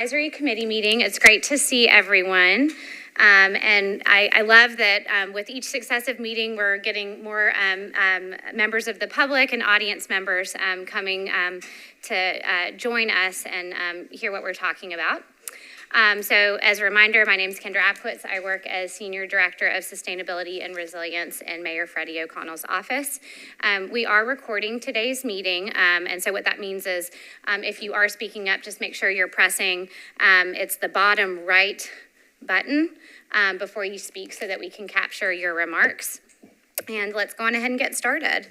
Advisory Committee meeting. It's great to see everyone. And I love that with each successive meeting, we're getting more members of the public and audience members coming to join us and hear what we're talking about. So as a reminder, my name is Kendra Apwitz. I work as Senior Director of Sustainability and Resilience in Mayor Freddie O'Connell's office. We are recording today's meeting, and so what that means is if you are speaking up, just make sure you're pressing, it's the bottom right button before you speak so that we can capture your remarks. And let's go on ahead and get started.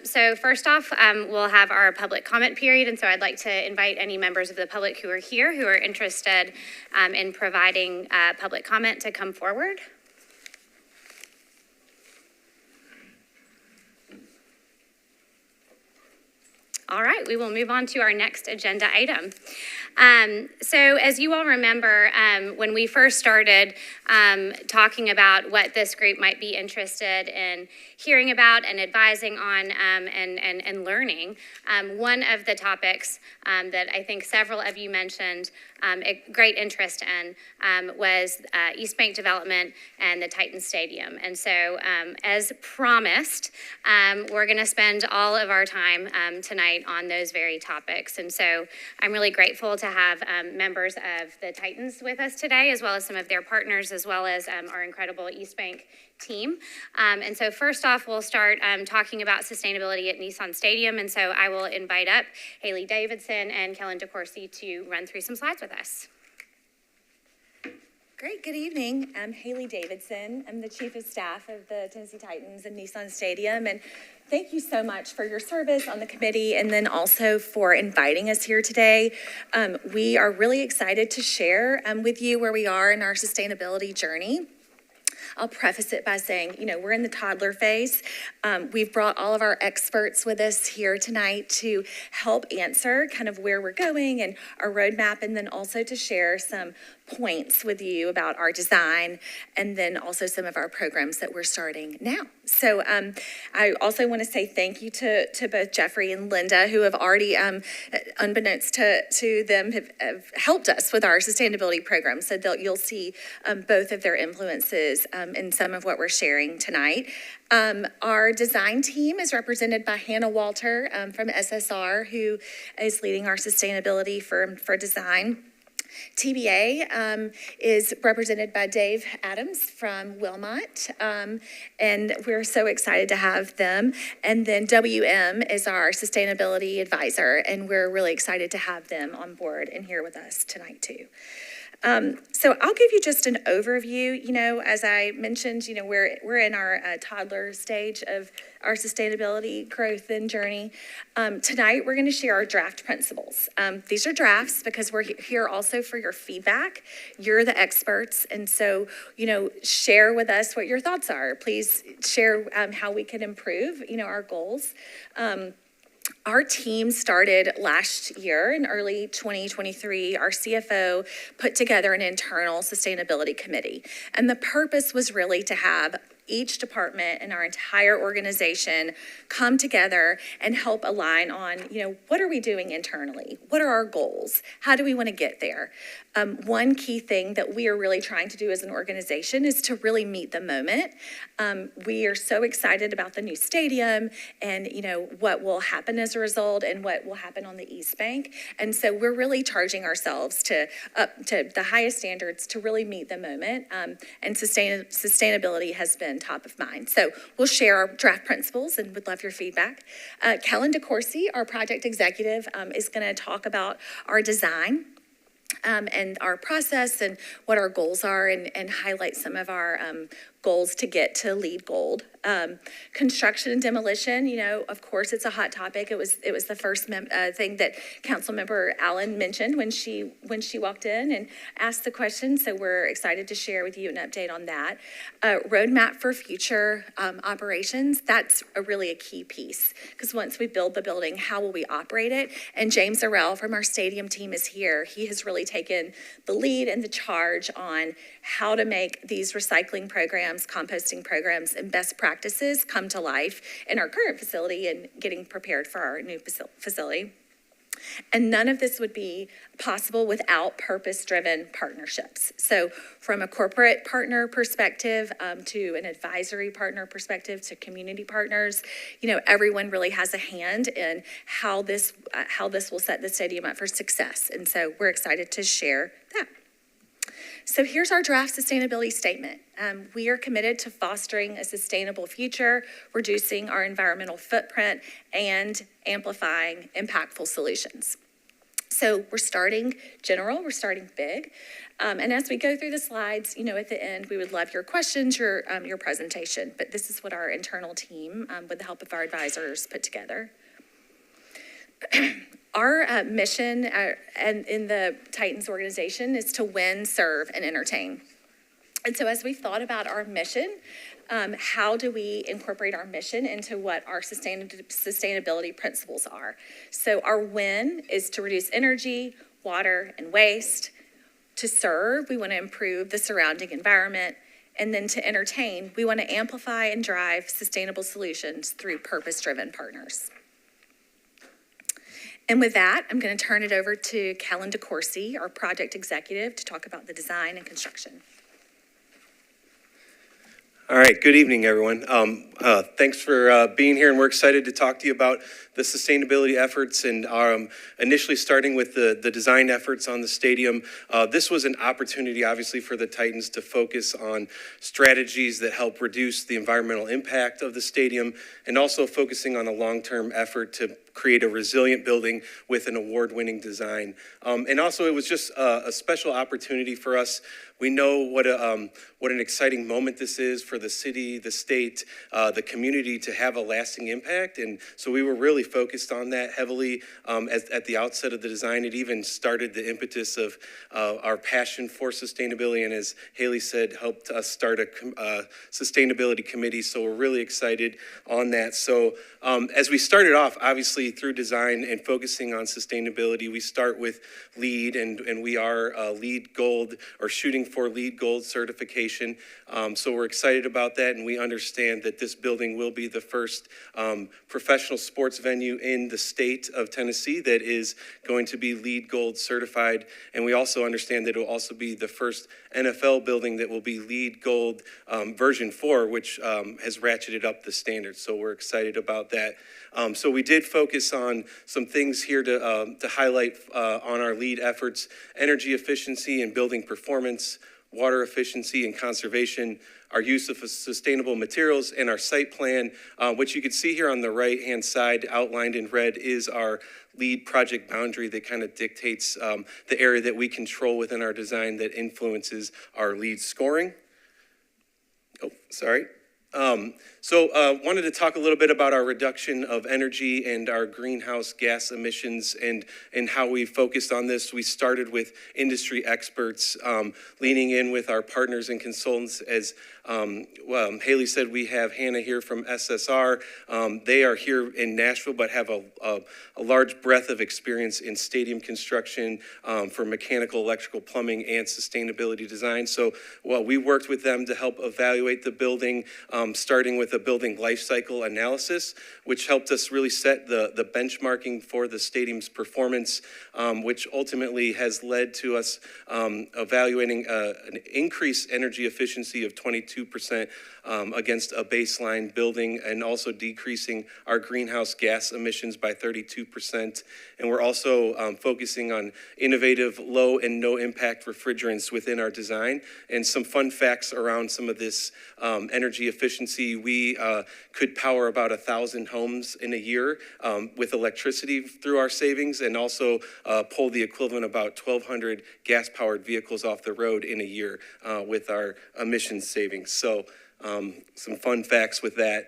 So first off, we'll have our public comment period, and so I'd like to invite any members of the public who are here who are interested in providing public comment to come forward. All right, we will move on to our next agenda item. So as you all remember, when we first started talking about what this group might be interested in hearing about and advising on and learning, one of the topics that I think several of you mentioned a great interest in was East Bank development and the Titan Stadium. And so as promised, we're going to spend all of our time tonight on those very topics. And so I'm really grateful to have members of the Titans with us today, as well as some of their partners, as well as our incredible East Bank team. And so first off, we'll start talking about sustainability at Nissan Stadium. And so I will invite up Haley Davidson and Kellen DeCourcy to run through some slides with us. Great, good evening. I'm Haley Davidson. I'm the Chief of Staff of the Tennessee Titans and Nissan Stadium. And thank you so much for your service on the committee and then also for inviting us here today. We are really excited to share with you where we are in our sustainability journey. I'll preface it by saying, we're in the toddler phase. We've brought all of our experts with us here tonight to help answer kind of where we're going and our roadmap, and then also to share some points with you about our design and then also some of our programs that we're starting now. So I also want to say thank you to both Jeffrey and Linda, who have already, unbeknownst to them, have helped us with our sustainability program. So you'll see both of their influences in some of what we're sharing tonight. Our design team is represented by Hannah Walter from SSR, who is leading our sustainability for design. TBA is represented by Dave Adams from Wilmot, and we're so excited to have them. And then WM is our sustainability advisor, and we're really excited to have them on board and here with us tonight too. So I'll give you just an overview. As I mentioned, we're in our toddler stage of our sustainability growth and journey. Tonight, we're going to share our draft principles. These are drafts because we're here also for your feedback. You're the experts. And so, share with us what your thoughts are. Please share how we can improve, our goals. Our team started last year in early 2023. Our CFO put together an internal sustainability committee. And the purpose was really to have each department and our entire organization come together and help align on, what are we doing internally? What are our goals? How do we want to get there? One key thing that we are really trying to do as an organization is to really meet the moment. We are so excited about the new stadium and, what will happen as a result and what will happen on the East Bank. And so we're really charging ourselves to up to the highest standards to really meet the moment. And sustainability has been top of mind. So we'll share our draft principles and would love your feedback. Kellen DeCourcy, our project executive, is going to talk about our design and our process and what our goals are and highlight some of our goals to get to LEED Gold. Construction and demolition, of course, it's a hot topic. It was the first thing that Councilmember Allen mentioned when she walked in and asked the question. So we're excited to share with you an update on that. Roadmap for future operations. That's really a key piece because once we build the building, how will we operate it? And James Arell from our stadium team is here. He has really taken the lead and the charge on how to make these recycling programs, composting programs, and best practices come to life in our current facility and getting prepared for our new facility. And none of this would be possible without purpose-driven partnerships. So from a corporate partner perspective to an advisory partner perspective to community partners, everyone really has a hand in how this will set the stadium up for success. And so we're excited to share that. So here's our draft sustainability statement. We are committed to fostering a sustainable future, reducing our environmental footprint, and amplifying impactful solutions. So we're starting general, we're starting big. And as we go through the slides, at the end, we would love your questions, your presentation. But this is what our internal team, with the help of our advisors, put together. Our mission and in the Titans organization is to win, serve, and entertain. And so as we've thought about our mission, how do we incorporate our mission into what our sustainability principles are? So our win is to reduce energy, water, and waste. To serve, we want to improve the surrounding environment. And then to entertain, we want to amplify and drive sustainable solutions through purpose-driven partners. And with that, I'm going to turn it over to Kellen DeCourcy, our project executive, to talk about the design and construction. All right, good evening, everyone. Thanks for being here, and we're excited to talk to you about the sustainability efforts and initially starting with the design efforts on the stadium. This was an opportunity, obviously, for the Titans to focus on strategies that help reduce the environmental impact of the stadium and also focusing on a long-term effort to create a resilient building with an award-winning design. And also, it was just a special opportunity for us. We know what an exciting moment this is for the city, the state, the community to have a lasting impact. And so we were really focused on that heavily at the outset of the design. It even started the impetus of our passion for sustainability. And as Haley said, helped us start a sustainability committee. So we're really excited on that. So as we started off, obviously through design and focusing on sustainability, we start with LEED, and we are LEED Gold, or shooting for LEED Gold certification. So we're excited about that, and we understand that this building will be the first professional sports venue in the state of Tennessee that is going to be LEED Gold certified. And we also understand that it will also be the first NFL building that will be LEED Gold version 4, which has ratcheted up the standards. So we're excited about that. So we did focus on some things here to highlight on our LEED efforts: energy efficiency and building performance, water efficiency and conservation, our use of sustainable materials, and our site plan, which you can see here on the right-hand side outlined in red is our LEED project boundary that kind of dictates the area that we control within our design that influences our LEED scoring. Oh, sorry. Wanted to talk a little bit about our reduction of energy and our greenhouse gas emissions and how we focused on this. We started with industry experts, leaning in with our partners and consultants. As Haley said, we have Hannah here from SSR. They are here in Nashville, but have a large breadth of experience in stadium construction for mechanical, electrical, plumbing, and sustainability design. So we worked with them to help evaluate the building, starting with a building life cycle analysis, which helped us really set the benchmarking for the stadium's performance, which ultimately has led to us evaluating an increased energy efficiency of 22% against a baseline building, and also decreasing our greenhouse gas emissions by 32%. And we're also focusing on innovative low and no impact refrigerants within our design. And some fun facts around some of this energy efficiency: we could power about 1,000 homes in a year with electricity through our savings, and also pull the equivalent about 1,200 gas-powered vehicles off the road in a year with our emissions savings. So some fun facts with that.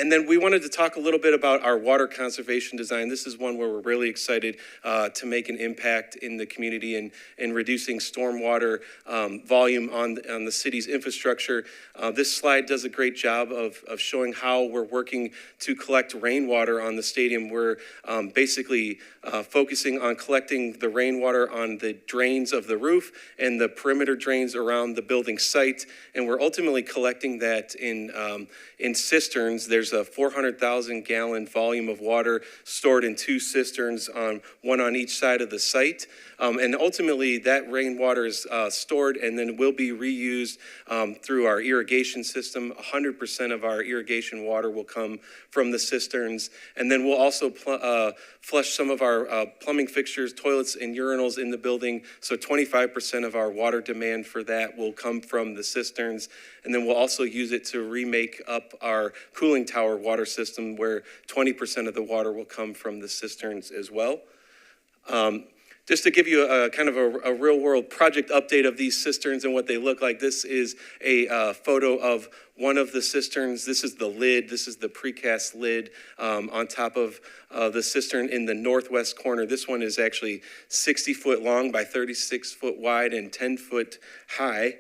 And then we wanted to talk a little bit about our water conservation design. This is one where we're really excited to make an impact in the community and reducing stormwater volume on the city's infrastructure. This slide does a great job of showing how we're working to collect rainwater on the stadium. We're basically focusing on collecting the rainwater on the drains of the roof and the perimeter drains around the building site. And we're ultimately collecting that in cisterns. There's there's a 400,000 gallon volume of water stored in 2 cisterns, one on each side of the site. And ultimately, that rainwater is stored and then will be reused through our irrigation system. 100% of our irrigation water will come from the cisterns. And then we'll also flush some of our plumbing fixtures, toilets, and urinals in the building. So 25% of our water demand for that will come from the cisterns. And then we'll also use it to remake up our cooling tower water system, where 20% of the water will come from the cisterns as well. Just to give you a kind of a real world project update of these cisterns and what they look like, this is a photo of one of the cisterns. This is the lid. This is the precast lid on top of the cistern in the northwest corner. This one is actually 60 foot long by 36 foot wide and 10 foot high.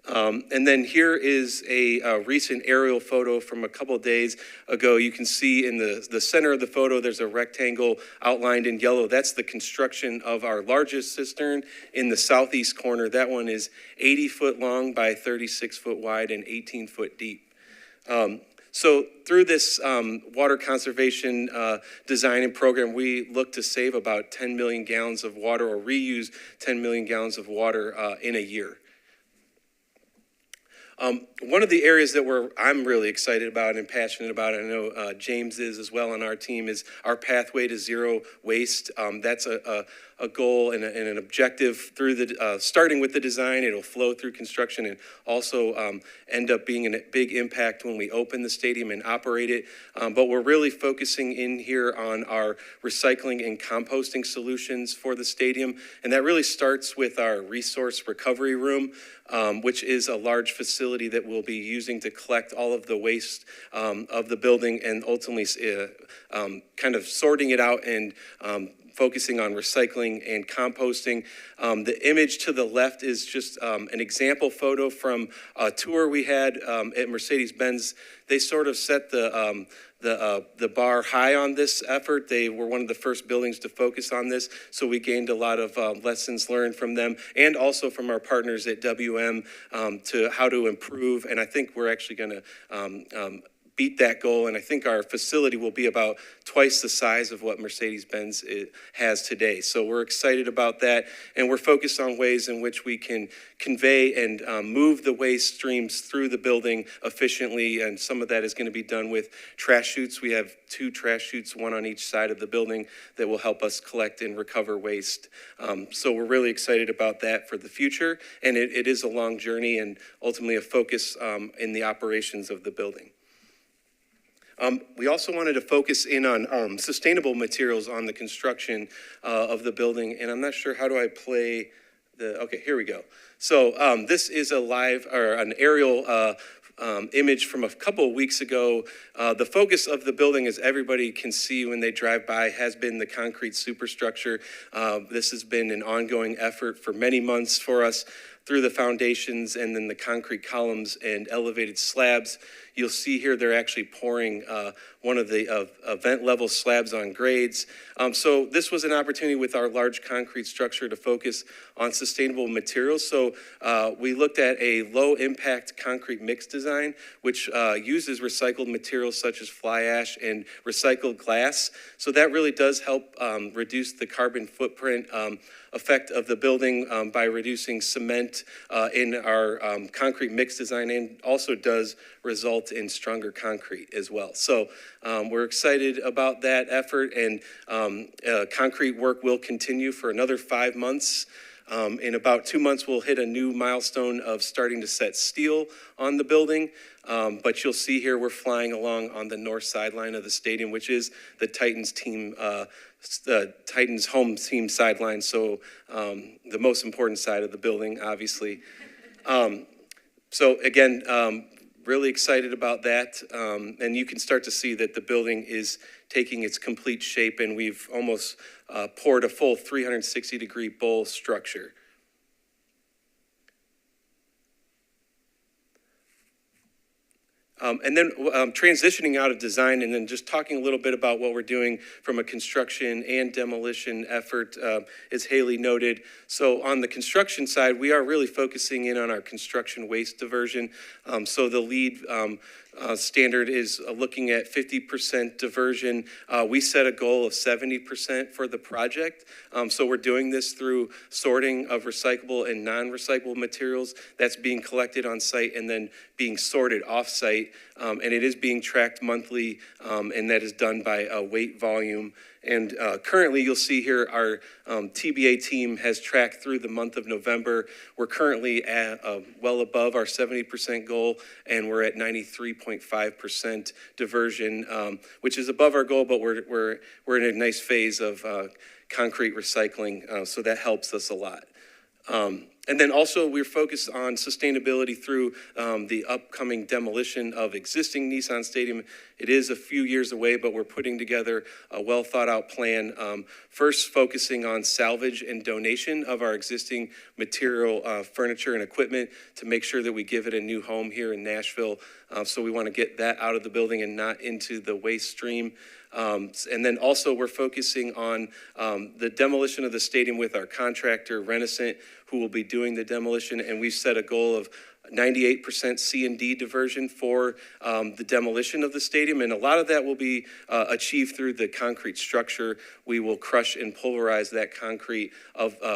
And then here is a recent aerial photo from a couple days ago. You can see in the center of the photo, there's a rectangle outlined in yellow. That's the construction of our largest cistern in the southeast corner. That one is 80 foot long by 36 foot wide and 18 foot deep. So through this water conservation design and program, we look to save about 10 million gallons of water, or reuse 10 million gallons of water in a year. One of the areas that I'm really excited about and passionate about, I know James is as well on our team, is our pathway to zero waste. That's a goal and an objective through starting with the design. It'll flow through construction and also end up being a big impact when we open the stadium and operate it. But we're really focusing in here on our recycling and composting solutions for the stadium. And that really starts with our resource recovery room, which is a large facility that we'll be using to collect all of the waste of the building and ultimately kind of sorting it out and focusing on recycling and composting. The image to the left is just an example photo from a tour we had at Mercedes-Benz. They sort of set the bar high on this effort. They were one of the first buildings to focus on this, so we gained a lot of lessons learned from them and also from our partners at WM to how to improve. And I think we're actually going to beat that goal, and I think our facility will be about twice the size of what Mercedes-Benz has today. So we're excited about that, and we're focused on ways in which we can convey and move the waste streams through the building efficiently, and some of that is going to be done with trash chutes. We have 2 trash chutes, one on each side of the building, that will help us collect and recover waste. So we're really excited about that for the future, and it is a long journey and ultimately a focus in the operations of the building. We also wanted to focus in on sustainable materials on the construction of the building, and I'm not sure, how do I play okay, here we go. So this is an aerial image from a couple of weeks ago. The focus of the building, as everybody can see when they drive by, has been the concrete superstructure. This has been an ongoing effort for many months for us, through the foundations and then the concrete columns and elevated slabs. You'll see here they're actually pouring one of the vent level slabs on grades. So this was an opportunity with our large concrete structure to focus on sustainable materials. So we looked at a low impact concrete mix design, which uses recycled materials such as fly ash and recycled glass. So that really does help reduce the carbon footprint effect of the building by reducing cement in our concrete mix design, and also does result in stronger concrete as well. So we're excited about that effort, and concrete work will continue for another 5 months. In about 2 months, we'll hit a new milestone of starting to set steel on the building. But you'll see here we're flying along on the north sideline of the stadium, which is the Titans team, the Titans home team sideline. So the most important side of the building, obviously. So again, really excited about that. And you can start to see that the building is taking its complete shape, and we've almost poured a full 360-degree bowl structure. And then transitioning out of design, and then just talking a little bit about what we're doing from a construction and demolition effort, as Haley noted. So on the construction side, we are really focusing in on our construction waste diversion. So the lead standard is looking at 50% diversion. We set a goal of 70% for the project. So we're doing this through sorting of recyclable and non-recyclable materials that's being collected on site and then being sorted off-site. And it is being tracked monthly, and that is done by weight, volume. And currently, you'll see here our TBA team has tracked through the month of November. We're currently at well above our 70% goal, and we're at 93.5% diversion, which is above our goal, but we're in a nice phase of concrete recycling, so that helps us a lot. And then also we're focused on sustainability through the upcoming demolition of existing Nissan Stadium. It is a few years away, but we're putting together a well thought out plan. First, focusing on salvage and donation of our existing material, furniture and equipment to make sure that we give it a new home here in Nashville. So we want to get that out of the building and not into the waste stream. And then also we're focusing on the demolition of the stadium with our contractor, Renaissance, who will be doing the demolition. And we've set a goal of 98% C&D diversion for the demolition of the stadium. And a lot of that will be achieved through the concrete structure. We will crush and pulverize that concrete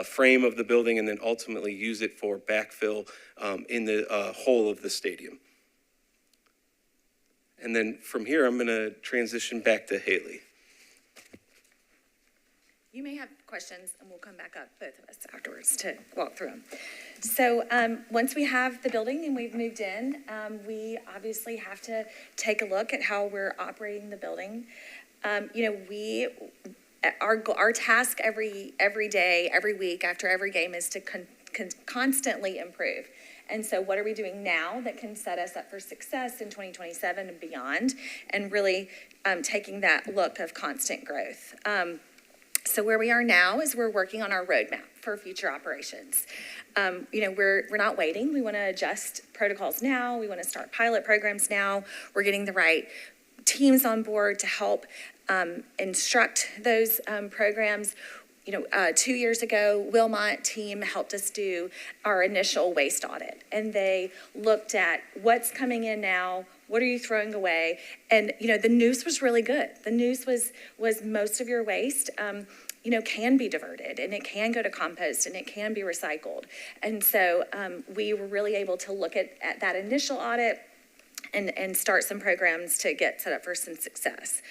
frame of the building and then ultimately use it for backfill in the whole of the stadium. And then from here, I'm going to transition back to Haley. You may have questions, and we'll come back up, both of us, afterwards to walk through them. So once we have the building and we've moved in, we obviously have to take a look at how we're operating the building. Our task every day, every week, after every game is to constantly improve. And so what are we doing now that can set us up for success in 2027 and beyond, and really taking that look of constant growth. So where we are now is we're working on our roadmap for future operations. We're not waiting. We want to adjust protocols now. We want to start pilot programs now. We're getting the right teams on board to help instruct those programs. 2 years ago, Wilmot team helped us do our initial waste audit, and they looked at what's coming in now, what are you throwing away, and the news was really good. The news was most of your waste can be diverted, and it can go to compost, and it can be recycled. And so we were really able to look at that initial audit and start some programs to get set up for some success.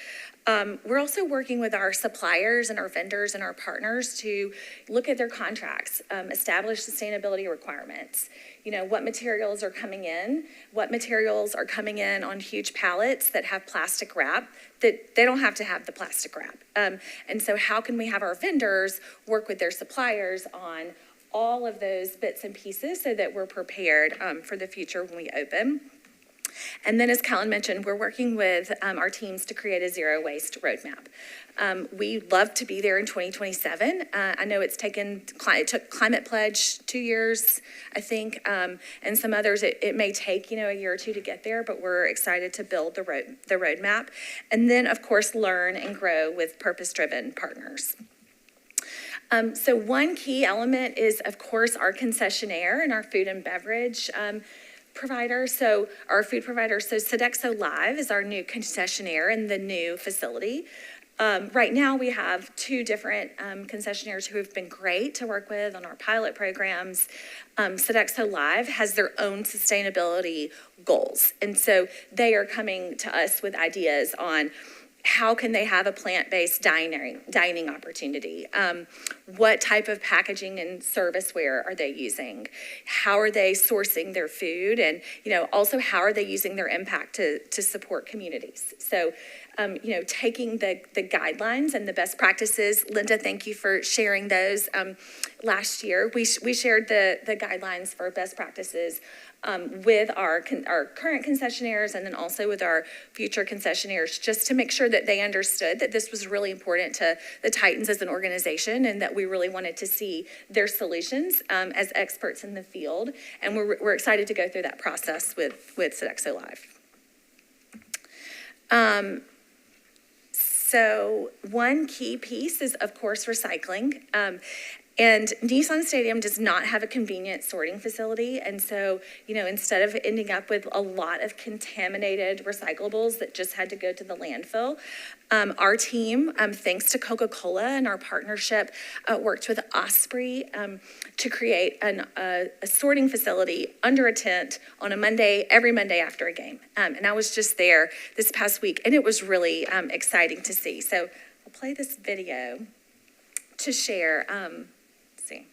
We're also working with our suppliers and our vendors and our partners to look at their contracts, establish sustainability requirements. What materials are coming in, on huge pallets that have plastic wrap, that they don't have to have the plastic wrap. And so how can we have our vendors work with their suppliers on all of those bits and pieces so that we're prepared for the future when we open? And then, as Callan mentioned, we're working with our teams to create a zero waste roadmap. We'd love to be there in 2027. I know it took Climate Pledge 2 years, I think, and some others. It may take, a year or two to get there, but we're excited to build the roadmap. And then, of course, learn and grow with purpose-driven partners. So one key element is, of course, our concessionaire and our food and beverage provider. So our food provider, so Sodexo Live is our new concessionaire in the new facility. Right now we have 2 different concessionaires who have been great to work with on our pilot programs. Sodexo Live has their own sustainability goals. And so they are coming to us with ideas on how can they have a plant-based dining opportunity? What type of packaging and serviceware are they using? How are they sourcing their food? And, also how are they using their impact to support communities? So, taking the guidelines and the best practices. Linda, thank you for sharing those. Last year, we shared the guidelines for best practices with our current concessionaires and then also with our future concessionaires, just to make sure that they understood that this was really important to the Titans as an organization and that we really wanted to see their solutions as experts in the field. And we're excited to go through that process with Sodexo Live. So one key piece is, of course, recycling. And Nissan Stadium does not have a convenient sorting facility. And so, instead of ending up with a lot of contaminated recyclables that just had to go to the landfill, our team, thanks to Coca-Cola and our partnership, worked with Osprey to create a sorting facility under a tent on a Monday, every Monday after a game. And I was just there this past week, and it was really exciting to see. So I'll play this video to share. Let's see.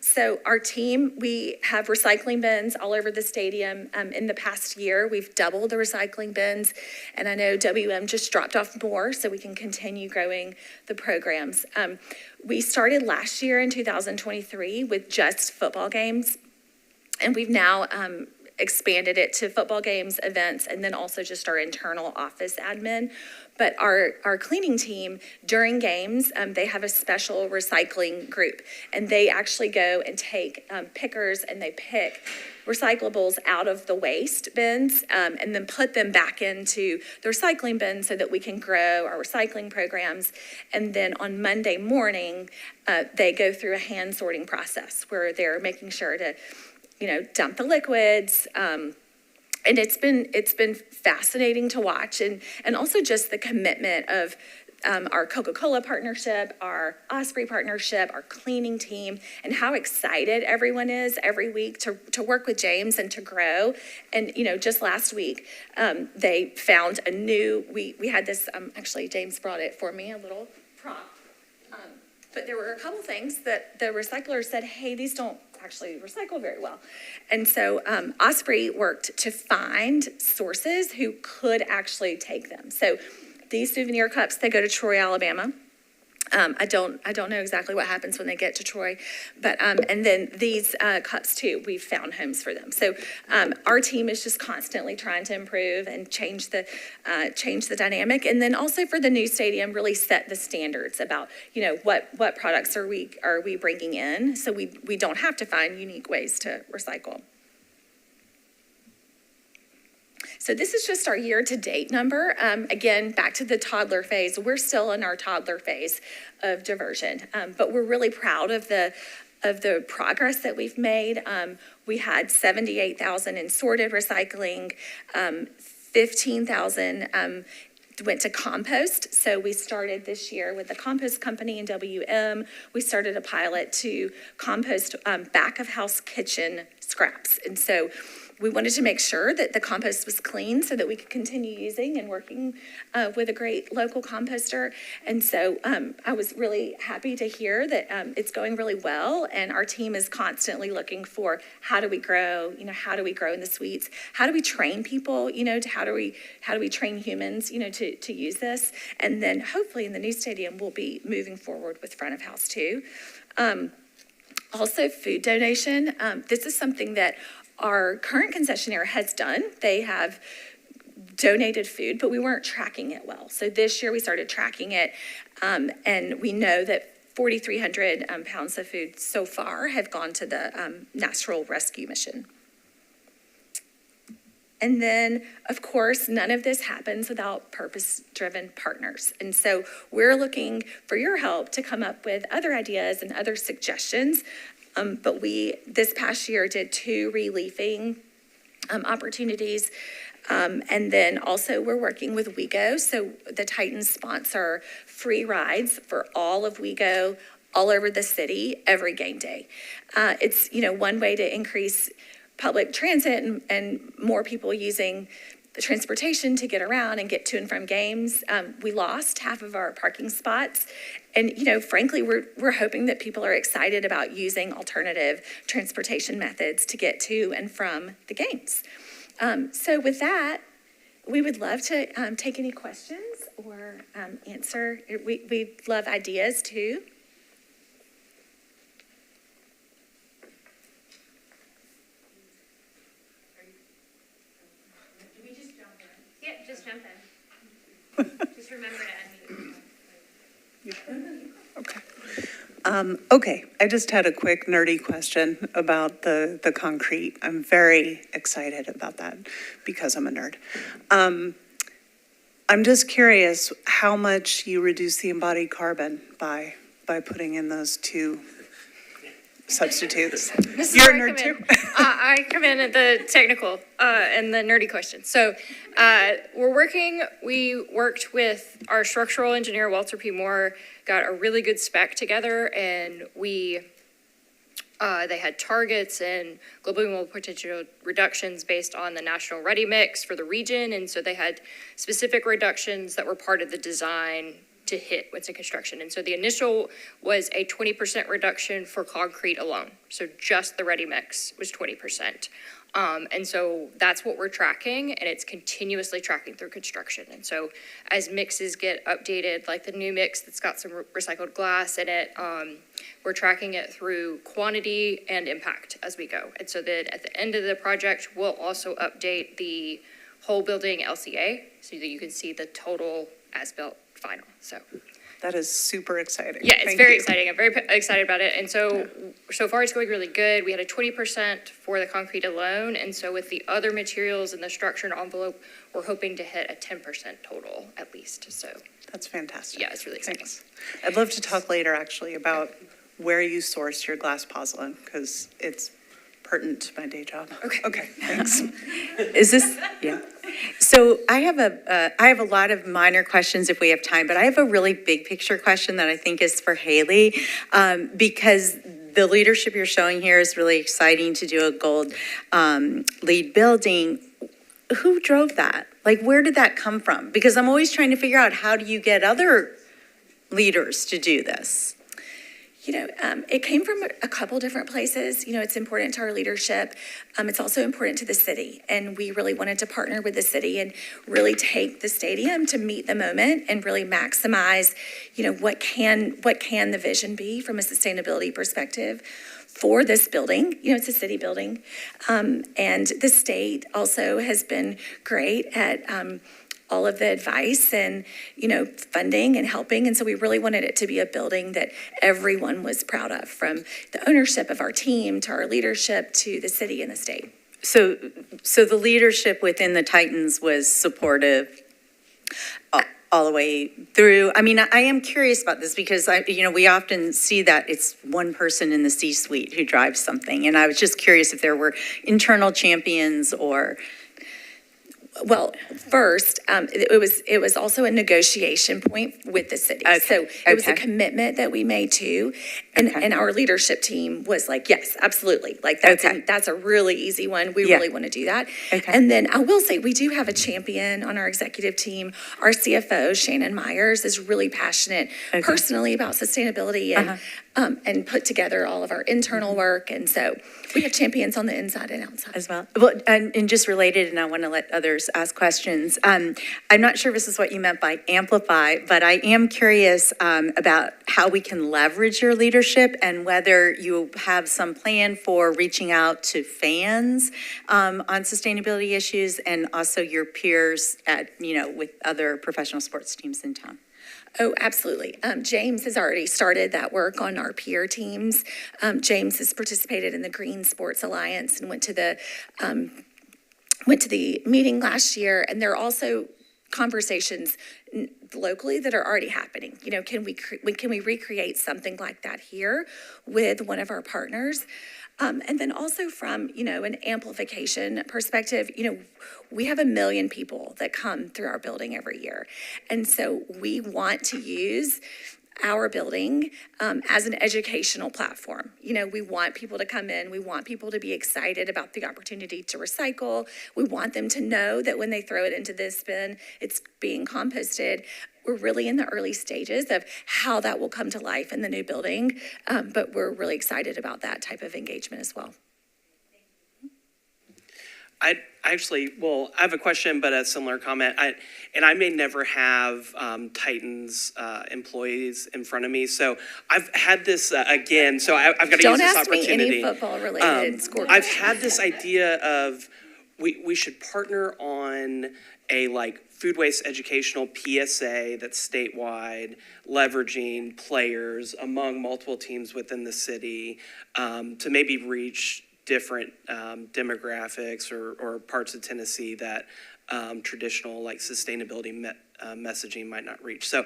So our team, we have recycling bins all over the stadium. In the past year, we've doubled the recycling bins, and I know WM just dropped off more so we can continue growing the programs. We started last year in 2023 with just football games, and we've now expanded it to football games, events, and then also just our internal office admin. But our cleaning team, during games, they have a special recycling group, and they actually go and take pickers, and they pick recyclables out of the waste bins and then put them back into the recycling bin so that we can grow our recycling programs. And then on Monday morning, they go through a hand sorting process where they're making sure to dump the liquids. And it's been fascinating to watch, and also just the commitment of our Coca-Cola partnership, our Osprey partnership, our cleaning team, and how excited everyone is every week to work with James and to grow. And just last week, they found a new. We had this. Actually, James brought it for me, a little prop. But there were a couple things that the recyclers said, hey, these don't actually recycle very well. And so Osprey worked to find sources who could actually take them. So these souvenir cups, they go to Troy, Alabama. I don't know exactly what happens when they get to Troy, but and then these cups too, we've found homes for them. So our team is just constantly trying to improve and change the dynamic, and then also for the new stadium, really set the standards about what products are we bringing in, so we don't have to find unique ways to recycle. So this is just our year-to-date number. Again, back to the toddler phase. We're still in our toddler phase of diversion, but we're really proud of the progress that we've made. We had 78,000 in sorted recycling, 15,000 went to compost. So we started this year with the compost company in WM. We started a pilot to compost back of house kitchen scraps, and so we wanted to make sure that the compost was clean so that we could continue using and working with a great local composter. And so I was really happy to hear that it's going really well, and our team is constantly looking for how do we grow, how do we grow in the suites? How do we train people, to how do we train humans, to use this? And then hopefully in the new stadium, we'll be moving forward with front of house too. Also food donation. This is something that our current concessionaire has done. They have donated food, but we weren't tracking it well. So this year we started tracking it, and we know that 4,300 pounds of food so far have gone to the Nashville Rescue Mission. And then, of course, none of this happens without purpose-driven partners. And so we're looking for your help to come up with other ideas and other suggestions. But we, this past year, did 2 reliefing opportunities. And then also we're working with WeGo. So the Titans sponsor free rides for all of WeGo all over the city every game day. It's, one way to increase public transit and more people using the transportation to get around and get to and from games. We lost half of our parking spots. And, frankly, we're hoping that people are excited about using alternative transportation methods to get to and from the games. So with that, we would love to take any questions or answer. We'd love ideas too. Just jump in. Just remember to unmute. Okay. Okay, I just had a quick nerdy question about the concrete. I'm very excited about that because I'm a nerd. I'm just curious how much you reduce the embodied carbon by putting in those two substitutes. This is You're a where nerd too? I come in at the technical and the nerdy questions. So we worked with our structural engineer, Walter P. Moore, got a really good spec together, and they had targets and global mold potential reductions based on the national ready mix for the region. And so they had specific reductions that were part of the design to hit what's in construction. And so the initial was a 20% reduction for concrete alone. So just the ready mix was 20%. And so that's what we're tracking, and it's continuously tracking through construction. And so as mixes get updated, like the new mix that's got some recycled glass in it, we're tracking it through quantity and impact as we go. And so that at the end of the project, we'll also update the whole building LCA so that you can see the total as-built final. So That is super exciting. yeah, it's Thank very you. exciting. I'm very excited about it. And so far it's going really good. We had a 20% for the concrete alone. And so with the other materials and the structure and envelope, we're hoping to hit a 10% total at least. So That's fantastic. yeah, it's really exciting. Thanks. I'd love to talk later actually about where you source your glass pozzolan, because it's pertinent to my day job. Okay, thanks. Is this, yeah. So I have a lot of minor questions if we have time, but I have a really big picture question that I think is for Haley, because the leadership you're showing here is really exciting to do a gold LEED building. Who drove that? Like, where did that come from? Because I'm always trying to figure out, how do you get other leaders to do this? It came from a couple different places. It's important to our leadership. It's also important to the city. And we really wanted to partner with the city and really take the stadium to meet the moment and really maximize, what can the vision be from a sustainability perspective for this building. It's a city building. And the state also has been great at, all of the advice and, funding and helping. And so we really wanted it to be a building that everyone was proud of, from the ownership of our team to our leadership to the city and the state. So the leadership within the Titans was supportive all the way through. I mean, I am curious about this because we often see that it's one person in the C-suite who drives something. And I was just curious if there were internal champions or... Well, first, it was also a negotiation point with the city. Okay. So it was a commitment that we made too. And our leadership team was like, yes, absolutely. Like that's a really easy one. We really want to do that. Okay. And then I will say we do have a champion on our executive team. Our CFO, Shannon Myers, is really passionate personally about sustainability and put together all of our internal work. And so we have champions on the inside and outside. As well. Well, and just related, and I want to let others ask questions. I'm not sure this is what you meant by amplify, but I am curious about how we can leverage your leadership and whether you have some plan for reaching out to fans on sustainability issues and also your peers at, with other professional sports teams in town. Oh, absolutely. James has already started that work on our peer teams. James has participated in the Green Sports Alliance and went to the meeting last year. And there are also conversations locally that are already happening. Can we recreate something like that here with one of our partners? And then also from, an amplification perspective, we have 1 million people that come through our building every year. And so we want to use our building as an educational platform. We want people to come in. We want people to be excited about the opportunity to recycle. We want them to know that when they throw it into this bin, it's being composted. We're really in the early stages of how that will come to life in the new building, but we're really excited about that type of engagement as well. I have a question, but a similar comment. I may never have Titans employees in front of me, so I've had this again. So I've got to use this opportunity. Don't ask me any football-related score. I've had this idea of we should partner on a food waste educational PSA that's statewide, leveraging players among multiple teams within the city to maybe reach different demographics or parts of Tennessee that traditional like sustainability messaging might not reach. So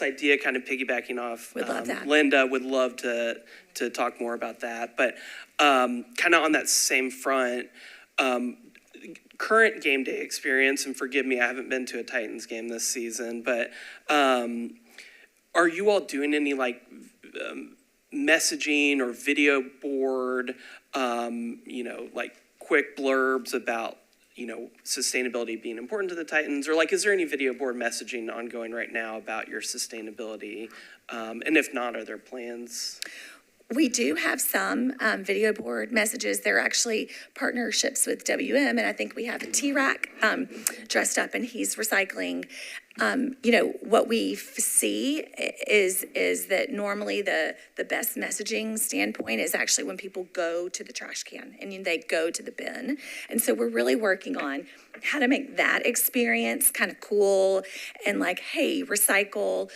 idea kind of piggybacking off. Would love that. Linda would love to talk more about that, but kind of on that same front, current game day experience, and forgive me, I haven't been to a Titans game this season, but are you all doing any like messaging or video board, like quick blurbs about, sustainability being important to the Titans? Or like, is there any video board messaging ongoing right now about your sustainability? And if not, are there plans? We do have some video board messages. They're actually partnerships with WM, and I think we have a T-Rack dressed up, and he's recycling. What we see is that normally the best messaging standpoint is actually when people go to the trash can and they go to the bin. And so we're really working on how to make that experience kind of cool and like, hey, recycle.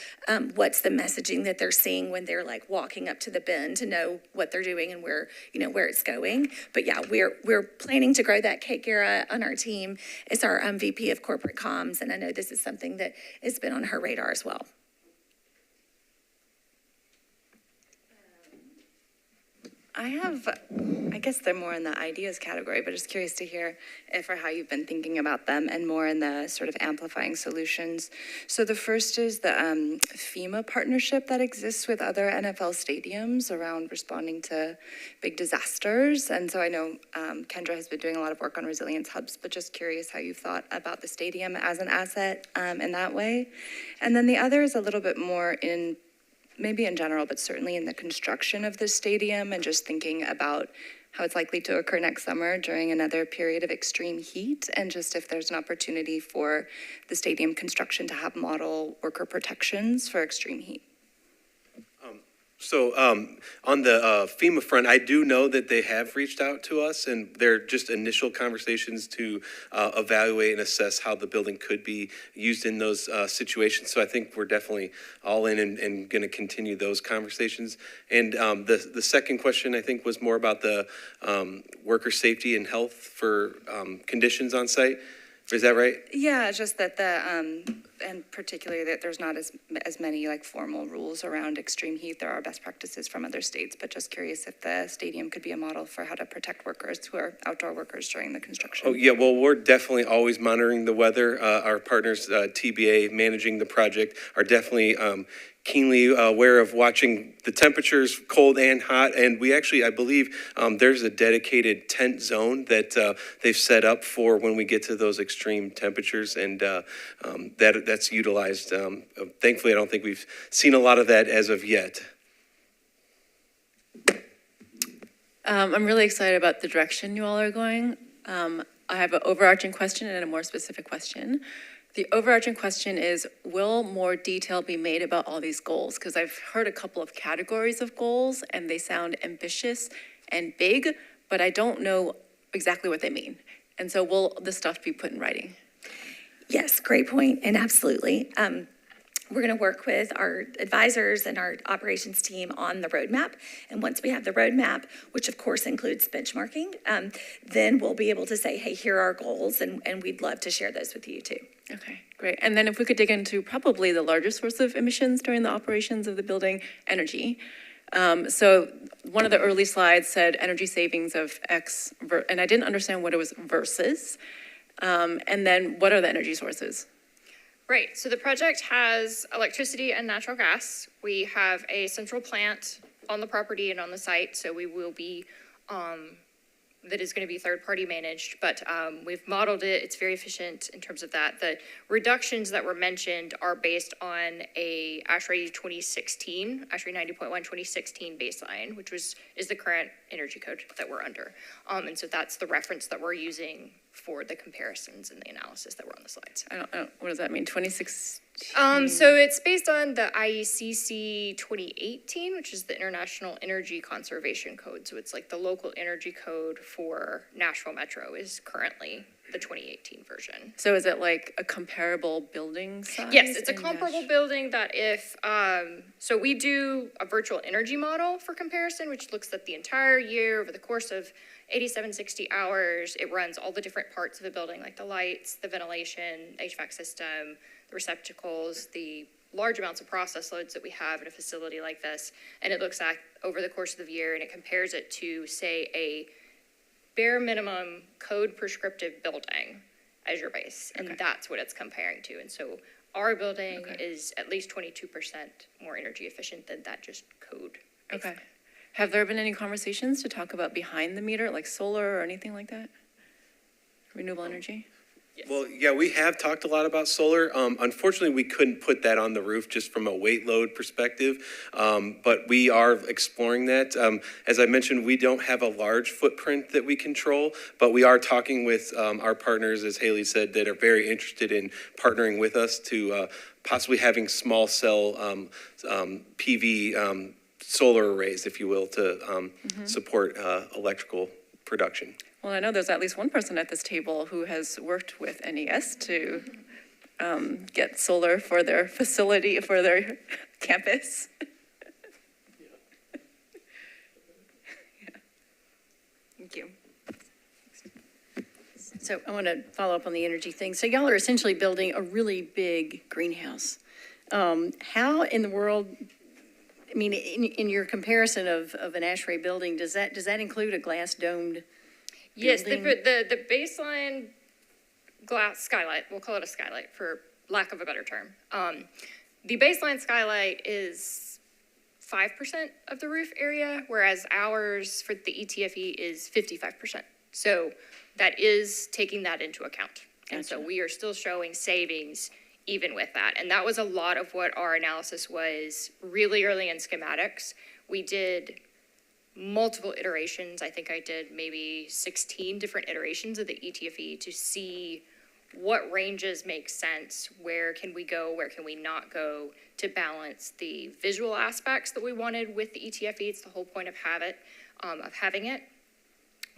What's the messaging that they're seeing when they're like walking up to the bin to know what they're doing and where it's going. But yeah, we're planning to grow that. Kate Guerra on our team is our VP of corporate comms, and I know this is something that has been on her radar as well. I guess they're more in the ideas category, but just curious to hear if or how you've been thinking about them and more in the sort of amplifying solutions. So the first is the FEMA partnership that exists with other NFL stadiums around responding to big disasters. And so I know Kendra has been doing a lot of work on resilience hubs, but just curious how you've thought about the stadium as an asset in that way. And then the other is a little bit more maybe in general, but certainly in the construction of the stadium and just thinking about how it's likely to occur next summer during another period of extreme heat, and just if there's an opportunity for the stadium construction to have model worker protections for extreme heat. So on the FEMA front, I do know that they have reached out to us, and they're just initial conversations to evaluate and assess how the building could be used in those situations. So I think we're definitely all in and going to continue those conversations. And the second question, I think, was more about the worker safety and health for conditions on site. Is that right? Yeah, just that and particularly that there's not as many like formal rules around extreme heat. There are best practices from other states, but just curious if the stadium could be a model for how to protect workers who are outdoor workers during the construction. Oh, yeah, well, we're definitely always monitoring the weather. Our partners, TBA, managing the project, are definitely keenly aware of watching the temperatures, cold and hot. And we actually, I believe, there's a dedicated tent zone that they've set up for when we get to those extreme temperatures, and that's utilized. Thankfully, I don't think we've seen a lot of that as of yet. I'm really excited about the direction you all are going. I have an overarching question and a more specific question. The overarching question is, will more detail be made about all these goals? Because I've heard a couple of categories of goals and they sound ambitious and big, but I don't know exactly what they mean. And so will this stuff be put in writing? Yes, great point, and absolutely. We're going to work with our advisors and our operations team on the roadmap. And once we have the roadmap, which of course includes benchmarking, then we'll be able to say, hey, here are our goals, and we'd love to share those with you too. Okay, great. And then if we could dig into probably the largest source of emissions during the operations of the building, energy. So one of the early slides said energy savings of X, and I didn't understand what it was versus. And then what are the energy sources? Right, so the project has electricity and natural gas. We have a central plant on the property and on the site, so we will be, that is going to be third-party managed, but we've modeled it. It's very efficient in terms of that. The reductions that were mentioned are based on a ASHRAE 2016, ASHRAE 90.1 2016 baseline, which is the current energy code that we're under. And so that's the reference that we're using for the comparisons and the analysis that were on the slides. I don't, what does that mean, 2016? So it's based on the IECC 2018, which is the International Energy Conservation Code. So it's like the local energy code for Nashville Metro is currently the 2018 version. So is it like a comparable building size? Yes, it's a in comparable Nash- building that if, so we do a virtual energy model for comparison, which looks at the entire year over the course of 87, 60 hours. It runs all the different parts of the building, like the lights, the ventilation, HVAC system, the receptacles, the large amounts of process loads that we have in a facility like this. And it looks at over the course of the year and it compares it to, say, a bare minimum code prescriptive building as your base. And that's what it's comparing to. And so our building is at least 22% more energy efficient than that just code. Okay. Have there been any conversations to talk about behind the meter, like solar or anything like that? Renewable energy? Well, yeah, we have talked a lot about solar. Unfortunately, we couldn't put that on the roof just from a weight load perspective, but we are exploring that. As I mentioned, we don't have a large footprint that we control, but we are talking with our partners, as Haley said, that are very interested in partnering with us to possibly having small cell PV solar arrays, if you will, to support electrical production. Well, I know there's at least one person at this table who has worked with NES to get solar for their facility, for their campus. Yeah. Thank you. So I want to follow up on the energy thing. So y'all are essentially building a really big greenhouse. How in the world, I mean, in your comparison of an ASHRAE building, does that include a glass domed? Yes, building? the baseline glass skylight, we'll call it a skylight for lack of a better term. The baseline skylight is 5% of the roof area, whereas ours for the ETFE is 55%. So that is taking that into account. And so we are still showing savings even with that. And that was a lot of what our analysis was really early in schematics. We did multiple iterations. I think I did maybe 16 different iterations of the ETFE to see what ranges make sense, where can we go, where can we not go, to balance the visual aspects that we wanted with the ETFE. It's the whole point of having it,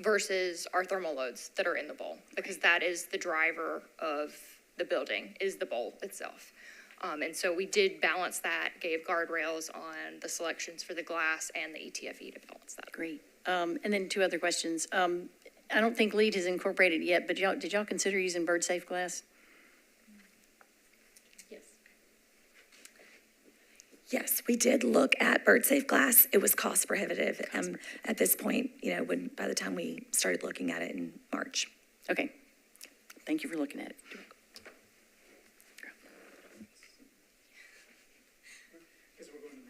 versus our thermal loads that are in the bowl, because that is the driver of the building, is the bowl itself. And so we did balance that, gave guardrails on the selections for the glass and the ETFE to balance that. Great. And then two other questions. I don't think LEED has incorporated yet, but did y'all consider using bird safe glass? Yes. Yes, we did look at bird safe glass. It was cost prohibitive at this point, by the time we started looking at it in March. Okay. Thank you for looking at it.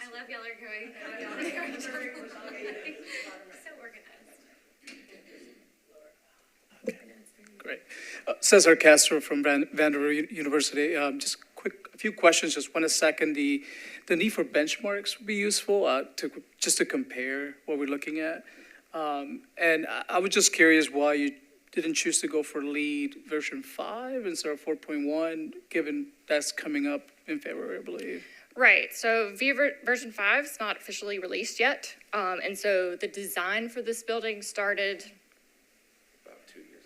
I love y'all are going. So organized. Great. Cesar Castro from Vanderbilt University. Just a few questions. Just 1 second. The need for benchmarks would be useful to compare what we're looking at. And I was just curious why you didn't choose to go for LEED version 5 instead of 4.1, given that's coming up in February, I believe. Right, so version 5 is not officially released yet. And so the design for this building started About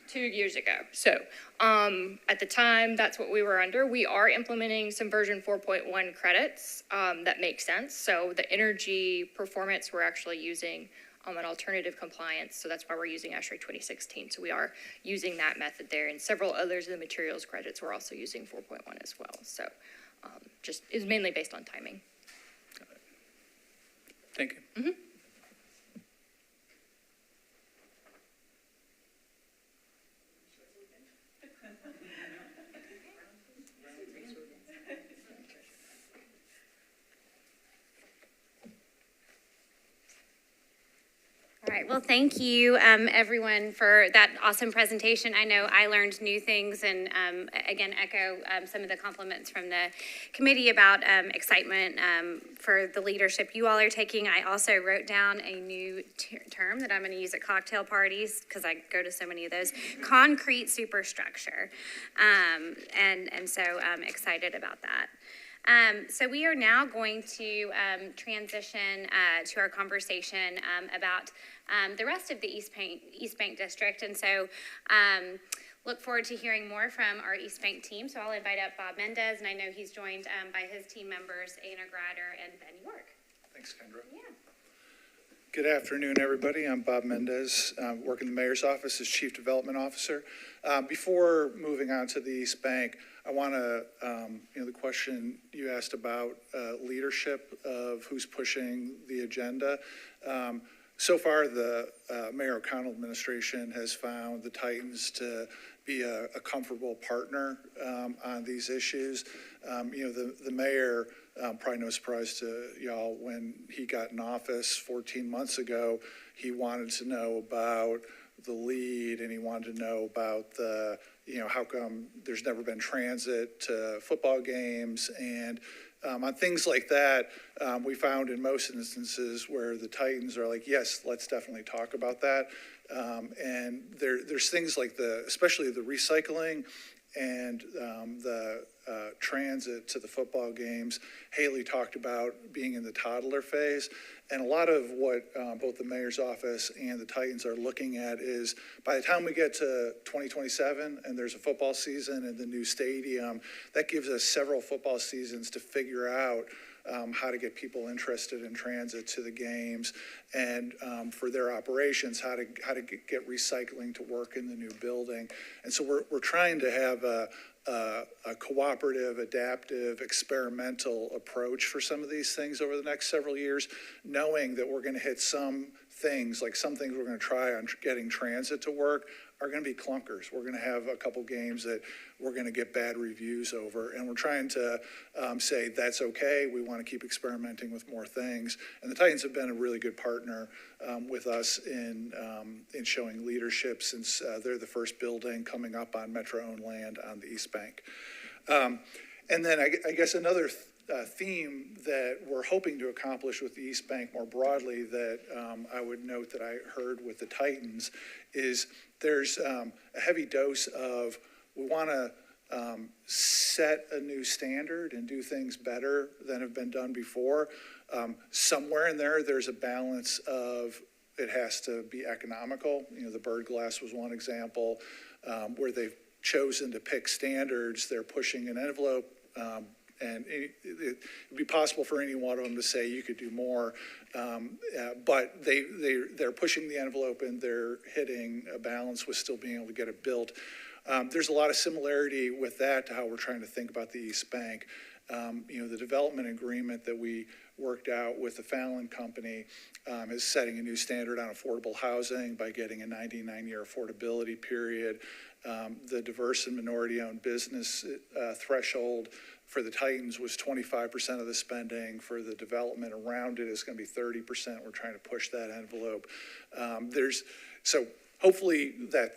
2 years ago. So at the time, that's what we were under. We are implementing some version 4.1 credits that make sense. So the energy performance, we're actually using an alternative compliance. So that's why we're using ASHRAE 2016. So we are using that method there. And several others of the materials credits, we're also using 4.1 as well. So just is mainly based on timing. Thank you. Mm-hmm. All right, well, thank you, everyone, for that awesome presentation. I know I learned new things and, again, echo some of the compliments from the committee about excitement for the leadership you all are taking. I also wrote down a new term that I'm going to use at cocktail parties, because I go to so many of those, concrete superstructure. And so I'm excited about that. So we are now going to transition to our conversation about the rest of the East Bank District. And so look forward to hearing more from our East Bank team. So I'll invite up Bob Mendez, and I know he's joined by his team members, Anna Grider and Ben York. Thanks, Kendra. Yeah. Good afternoon, everybody. I'm Bob Mendez. I work in the mayor's office as Chief Development Officer. Before moving on to the East Bank, I want to, the question you asked about leadership of who's pushing the agenda. So far, the Mayor O'Connell administration has found the Titans to be a comfortable partner on these issues. The mayor, probably no surprise to y'all, when he got in office 14 months ago, he wanted to know about the lead, and he wanted to know about the, how come there's never been transit to football games, and on things like that, we found in most instances where the Titans are like, yes, let's definitely talk about that. And there's things like especially the recycling and the transit to the football games. Haley talked about being in the toddler phase. And a lot of what both the mayor's office and the Titans are looking at is by the time we get to 2027 and there's a football season in the new stadium, that gives us several football seasons to figure out how to get people interested in transit to the games, and for their operations, how to get recycling to work in the new building. And so we're trying to have a cooperative, adaptive, experimental approach for some of these things over the next several years, knowing that we're going to hit some things we're going to try on getting transit to work are going to be clunkers. We're going to have a couple games that we're going to get bad reviews over, and we're trying to say that's okay. We want to keep experimenting with more things, and the Titans have been a really good partner with us in showing leadership since they're the first building coming up on Metro-owned land on the East Bank. And then I guess another theme that we're hoping to accomplish with the East Bank more broadly that I would note that I heard with the Titans is there's a heavy dose of we want to set a new standard and do things better than have been done before. Somewhere in there's a balance of it has to be economical. The bird glass was one example where they've chosen to pick standards. They're pushing an envelope. And it'd be possible for any one of them to say you could do more, but they're pushing the envelope and they're hitting a balance with still being able to get it built. There's a lot of similarity with that to how we're trying to think about the East Bank. The development agreement that we worked out with the Fallon Company is setting a new standard on affordable housing by getting a 99-year affordability period. The diverse and minority-owned business threshold for the Titans was 25% of the spending. For the development around it is going to be 30%. We're trying to push that envelope. So hopefully that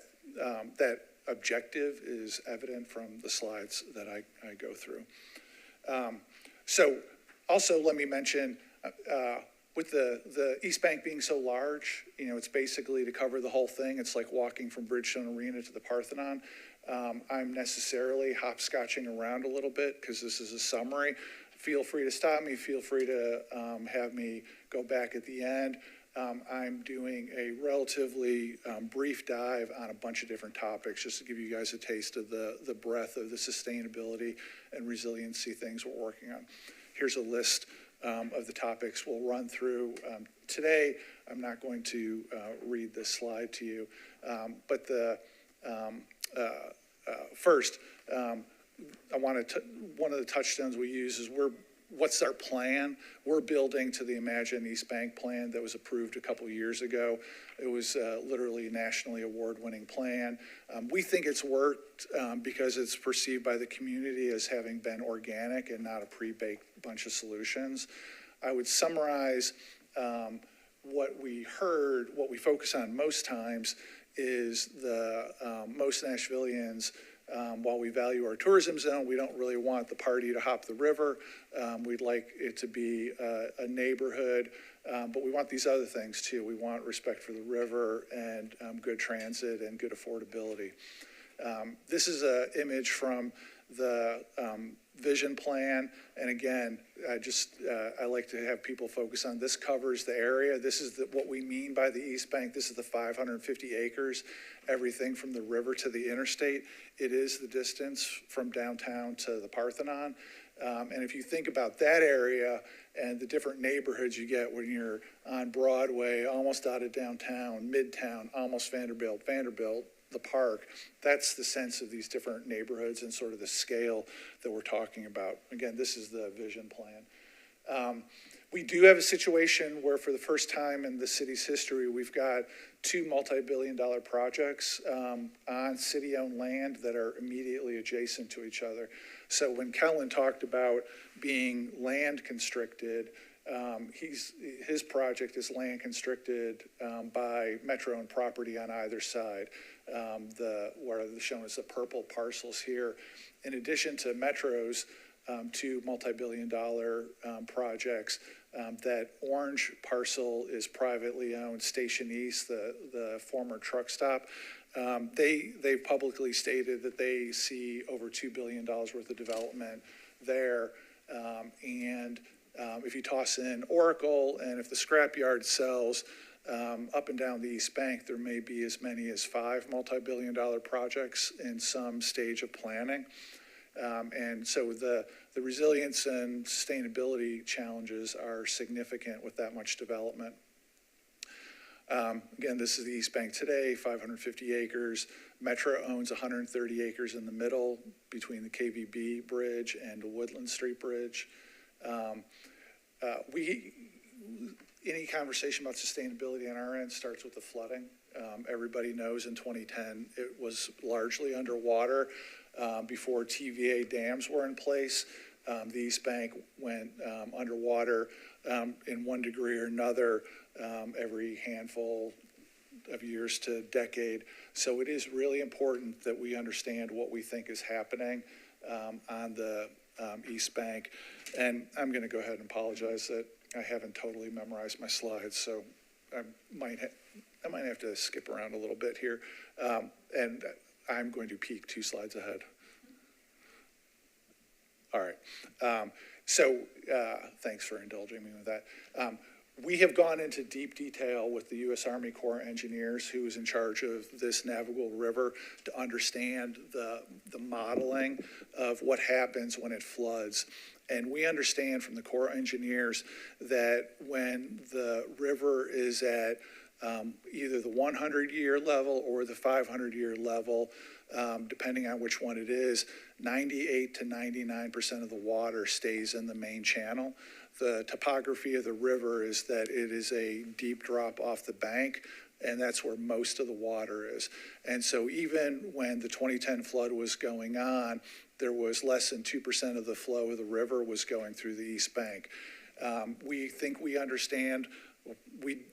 objective is evident from the slides that I go through. So also let me mention, with the East Bank being so large, it's basically to cover the whole thing. It's like walking from Bridgestone Arena to the Parthenon. I'm necessarily hopscotching around a little bit because this is a summary. Feel free to stop me. Feel free to have me go back at the end. I'm doing a relatively brief dive on a bunch of different topics just to give you guys a taste of the breadth of the sustainability and resiliency things we're working on. Here's a list of the topics we'll run through. Today, I'm not going to read this slide to you, but first, one of the touchstones we use is what's our plan? We're building to the Imagine East Bank plan that was approved a couple years ago. It was literally a nationally award-winning plan. We think it's worked because it's perceived by the community as having been organic and not a pre-baked bunch of solutions. I would summarize what we heard, what we focus on most times is most Nashvillians, while we value our tourism zone, we don't really want the party to hop the river. We'd like it to be a neighborhood, but we want these other things too. We want respect for the river and good transit and good affordability. This is an image from the vision plan. And again, I like to have people focus on this covers the area. This is what we mean by the East Bank. This is the 550 acres, everything from the river to the interstate. It is the distance from downtown to the Parthenon. And if you think about that area and the different neighborhoods you get when you're on Broadway, almost out of downtown, Midtown, almost Vanderbilt, the park, that's the sense of these different neighborhoods and sort of the scale that we're talking about. Again, this is the vision plan. We do have a situation where for the first time in the city's history, we've got two multi-billion-dollar projects on city-owned land that are immediately adjacent to each other. So when Kellen talked about being land constricted, his project is land constricted by Metro-owned property on either side. What are shown as the purple parcels here. In addition to Metro's two multi-billion-dollar projects, that orange parcel is privately owned. Station East, the former truck stop, they've publicly stated that they see over $2 billion worth of development there. And if you toss in Oracle, and if the scrapyard sells up and down the East Bank, there may be as many as 5 multi-billion-dollar projects in some stage of planning. And so the resilience and sustainability challenges are significant with that much development. Again, this is the East Bank today, 550 acres. Metro owns 130 acres in the middle between the KVB bridge and the Woodland Street Bridge. Any conversation about sustainability on our end starts with the flooding. Everybody knows in 2010 it was largely underwater. Before TVA dams were in place, the East Bank went underwater in one degree or another every handful of years to decade. So it is really important that we understand what we think is happening on the East Bank. And I'm going to go ahead and apologize that I haven't totally memorized my slides, so I might have to skip around a little bit here. And I'm going to peek 2 slides ahead. All right. Thanks for indulging me with that. We have gone into deep detail with the U.S. Army Corps of Engineers, who is in charge of this navigable river, to understand the modeling of what happens when it floods. And we understand from the Corps of Engineers that when the river is at either the 100-year level or the 500-year level, depending on which one it is, 98 to 99% of the water stays in the main channel. The topography of the river is that it is a deep drop off the bank, and that's where most of the water is. And so even when the 2010 flood was going on, there was less than 2% of the flow of the river was going through the East Bank. We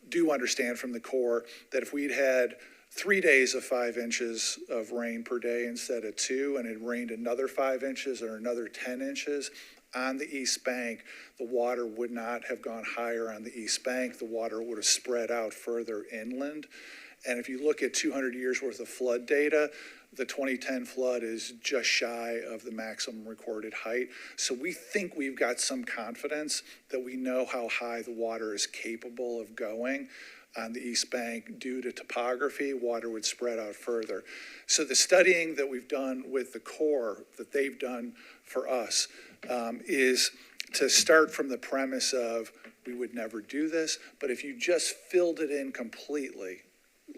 do understand from the Corps that if we'd had 3 days of 5 inches of rain per day instead of 2, and it rained another 5 inches or another 10 inches on the East Bank, the water would not have gone higher on the East Bank. The water would have spread out further inland. And if you look at 200 years worth of flood data, the 2010 flood is just shy of the maximum recorded height. So we think we've got some confidence that we know how high the water is capable of going on the East Bank. Due to topography, water would spread out further. So the studying that we've done with the Corps, that they've done for us, is to start from the premise of we would never do this, but if you just filled it in completely,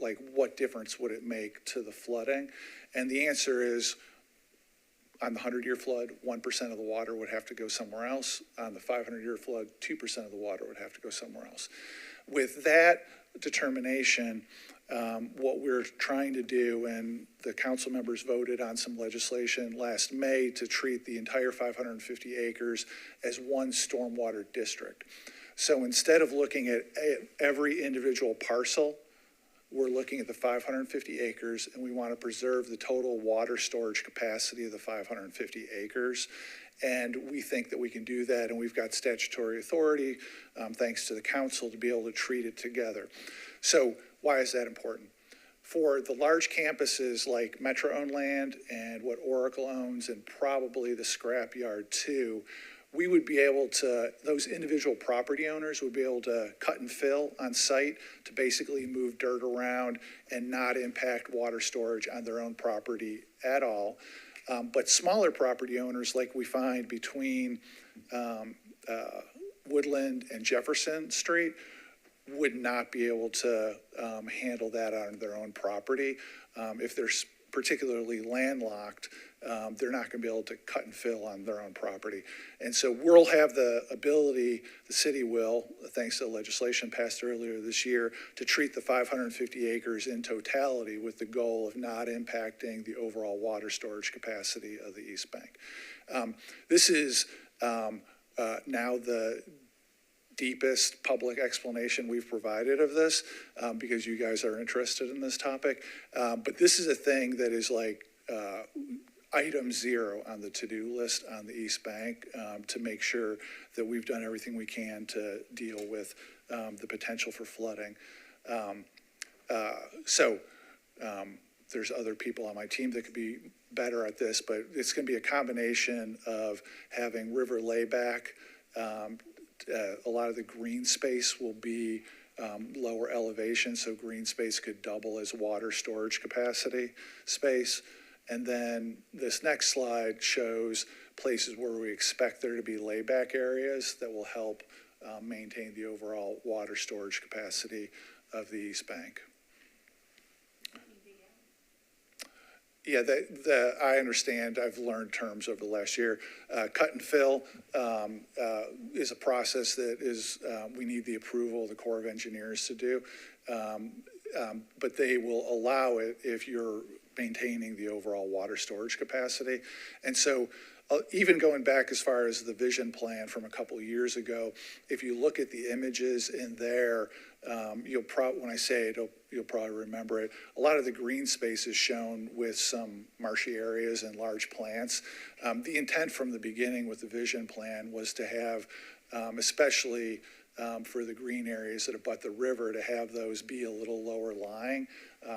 like what difference would it make to the flooding? And the answer is, on the 100-year flood, 1% of the water would have to go somewhere else. On the 500-year flood, 2% of the water would have to go somewhere else. With that determination, what we're trying to do, and the council members voted on some legislation last May to treat the entire 550 acres as one stormwater district. So instead of looking at every individual parcel, we're looking at the 550 acres, and we want to preserve the total water storage capacity of the 550 acres. And we think that we can do that, and we've got statutory authority, thanks to the council, to be able to treat it together. So why is that important? For the large campuses like Metro-owned land and what Oracle owns and probably the scrapyard too, we would be able to, those individual property owners would be able to cut and fill on site to basically move dirt around and not impact water storage on their own property at all. But smaller property owners, like we find between Woodland and Jefferson Street, would not be able to handle that on their own property. If they're particularly landlocked, they're not going to be able to cut and fill on their own property. And so we'll have the ability, the city will, thanks to legislation passed earlier this year, to treat the 550 acres in totality with the goal of not impacting the overall water storage capacity of the East Bank. This is now the deepest public explanation we've provided of this because you guys are interested in this topic. But this is a thing that is like item 0 on the to-do list on the East Bank to make sure that we've done everything we can to deal with the potential for flooding. There's other people on my team that could be better at this, but it's going to be a combination of having river layback. A lot of the green space will be lower elevation, so green space could double as water storage capacity space. And then this next slide shows places where we expect there to be layback areas that will help maintain the overall water storage capacity of the East Bank. Yeah, I understand. I've learned terms over the last year. Cut and fill is a process that is, we need the approval of the Corps of Engineers to do. But they will allow it if you're maintaining the overall water storage capacity. And so even going back as far as the vision plan from a couple of years ago, if you look at the images in there, when I say it, you'll probably remember it. A lot of the green space is shown with some marshy areas and large plants. The intent from the beginning with the vision plan was to have, especially for the green areas that abut the river, to have those be a little lower lying,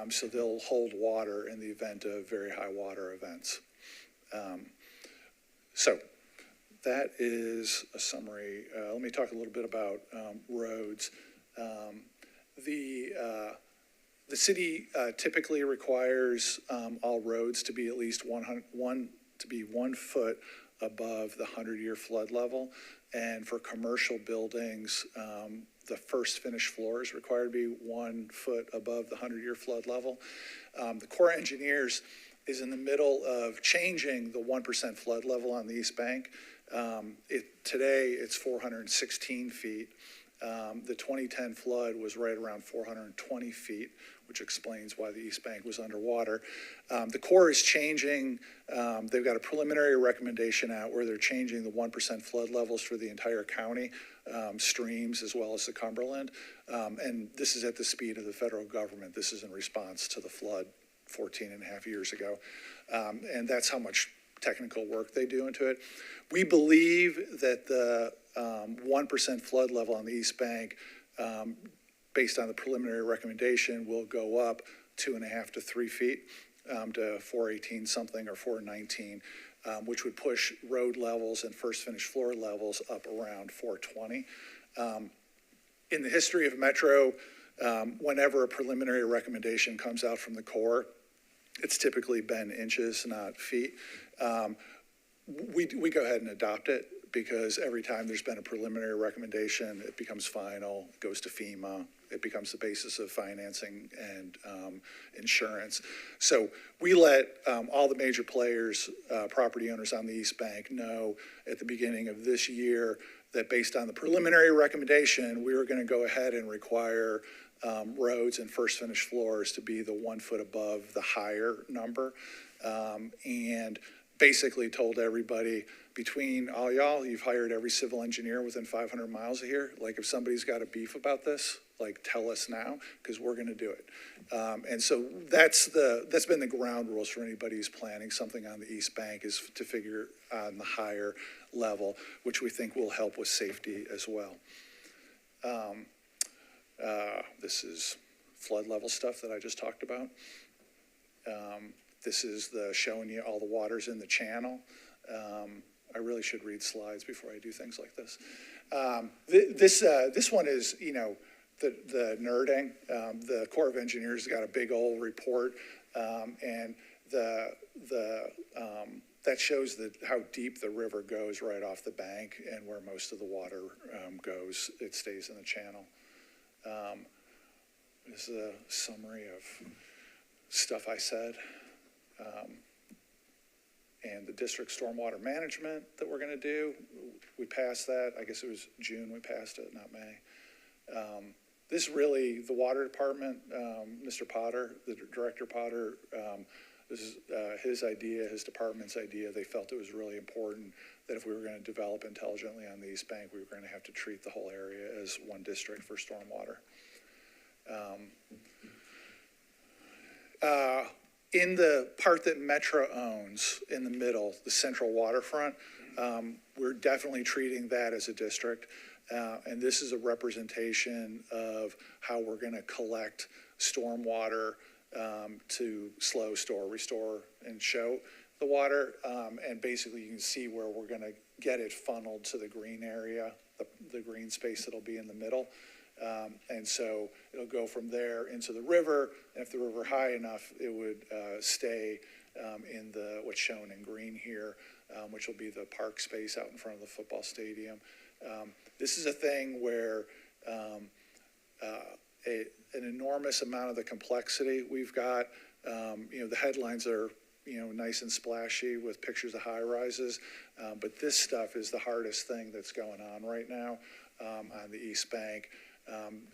so they'll hold water in the event of very high water events. So that is a summary. Let me talk a little bit about roads. The city typically requires all roads to be at least 1 foot above the 100-year flood level. And for commercial buildings, the first finished floor is required to be 1 foot above the 100-year flood level. The Corps of Engineers is in the middle of changing the 1% flood level on the East Bank. Today, it's 416 feet. The 2010 flood was right around 420 feet, which explains why the East Bank was underwater. The Corps is changing, they've got a preliminary recommendation out where they're changing the 1% flood levels for the entire county, streams as well as the Cumberland. And this is at the speed of the federal government. This is in response to the flood 14 and a half years ago. And that's how much technical work they do into it. We believe that the 1% flood level on the East Bank, based on the preliminary recommendation, will go up 2.5 to 3 feet to 418 something or 419, which would push road levels and first finished floor levels up around 420. In the history of Metro, whenever a preliminary recommendation comes out from the Corps, it's typically been inches, not feet. We go ahead and adopt it because every time there's been a preliminary recommendation, it becomes final, it goes to FEMA, it becomes the basis of financing and insurance. So we let all the major players, property owners on the East Bank, know at the beginning of this year that based on the preliminary recommendation, we were going to go ahead and require roads and first finished floors to be the 1 foot above the higher number, and basically told everybody, between all y'all, you've hired every civil engineer within 500 miles of here. Like, if somebody's got a beef about this, like, tell us now, because we're going to do it. And so that's been the ground rules for anybody who's planning something on the East Bank, is to figure on the higher level, which we think will help with safety as well. This is flood level stuff that I just talked about. This is the showing you all the waters in the channel. I really should read slides before I do things like this. This one is, you know, the nerding. The Corps of Engineers got a big old report, and that shows how deep the river goes right off the bank and where most of the water goes. It stays in the channel. This is a summary of stuff I said. And the district stormwater management that we're going to do, we passed that. I guess it was June we passed it, not May. This really, the water department, Mr. Potter, the Director Potter, this is his idea, his department's idea. They felt it was really important that if we were going to develop intelligently on the East Bank, we were going to have to treat the whole area as one district for stormwater. In the part that Metro owns, in the middle, the central waterfront, we're definitely treating that as a district. And this is a representation of how we're going to collect stormwater to slow, store, restore, and show the water. And basically, you can see where we're going to get it funneled to the green area, the green space that'll be in the middle. And so it'll go from there into the river, and if the river high enough, it would stay in what's shown in green here, which will be the park space out in front of the football stadium. This is a thing where an enormous amount of the complexity we've got, you know, the headlines are, you know, nice and splashy with pictures of high rises, but this stuff is the hardest thing that's going on right now on the East Bank.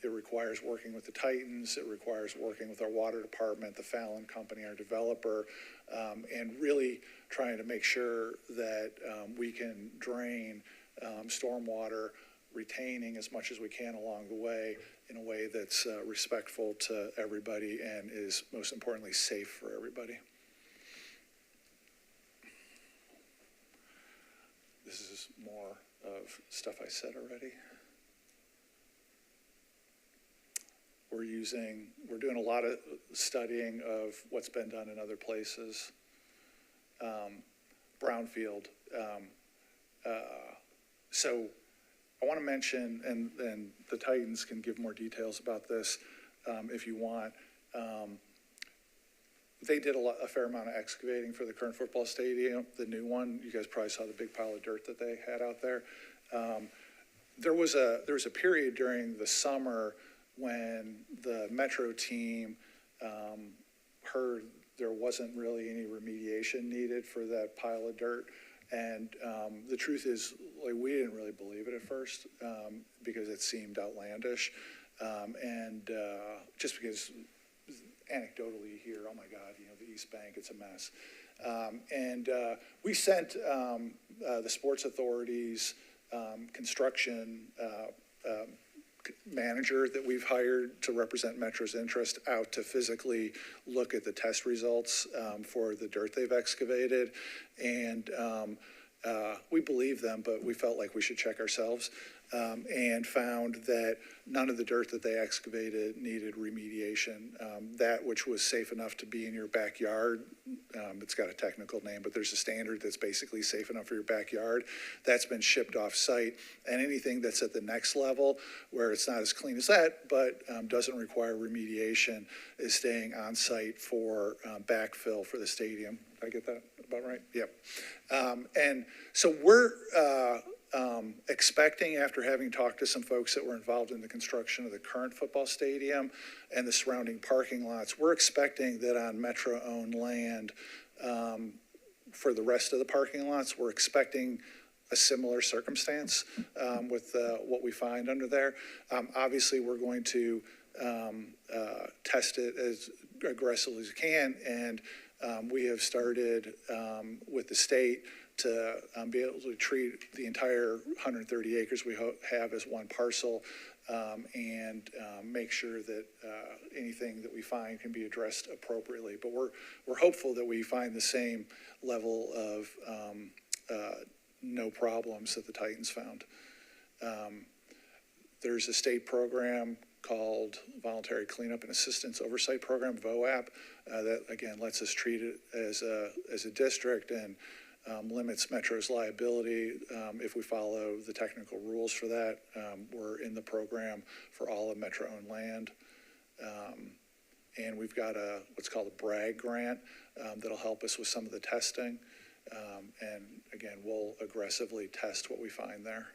It requires working with the Titans, it requires working with our water department, the Fallon Company, our developer, and really trying to make sure that we can drain stormwater, retaining as much as we can along the way in a way that's respectful to everybody and is most importantly safe for everybody. This is more of stuff I said already. We're doing a lot of studying of what's been done in other places. Brownfield. So I want to mention, and the Titans can give more details about this if you want. They did a fair amount of excavating for the current football stadium, the new one. You guys probably saw the big pile of dirt that they had out there. There was a period during the summer when the Metro team heard there wasn't really any remediation needed for that pile of dirt. And the truth is, like, we didn't really believe it at first because it seemed outlandish. And just because anecdotally you hear, oh my God, you know, the East Bank, it's a mess. And we sent the sports authorities construction manager that we've hired to represent Metro's interest out to physically look at the test results for the dirt they've excavated. And we believe them, but we felt like we should check ourselves and found that none of the dirt that they excavated needed remediation. That which was safe enough to be in your backyard, it's got a technical name, but there's a standard that's basically safe enough for your backyard. That's been shipped off site. And anything that's at the next level where it's not as clean as that, but doesn't require remediation is staying on site for backfill for the stadium. Did I get that about right? Yep. And so we're expecting, after having talked to some folks that were involved in the construction of the current football stadium and the surrounding parking lots, we're expecting that on Metro-owned land for the rest of the parking lots, we're expecting a similar circumstance with what we find under there. Obviously, we're going to test it as aggressively as we can, and we have started with the state to be able to treat the entire 130 acres we have as one parcel and make sure that anything that we find can be addressed appropriately. But we're hopeful that we find the same level of no problems that the Titans found. There's a state program called Voluntary Cleanup and Assistance Oversight Program, VOAP, that again lets us treat it as a district and limits Metro's liability if we follow the technical rules for that. We're in the program for all of Metro-owned land. And we've got what's called a BRAG grant that'll help us with some of the testing. And again, we'll aggressively test what we find there.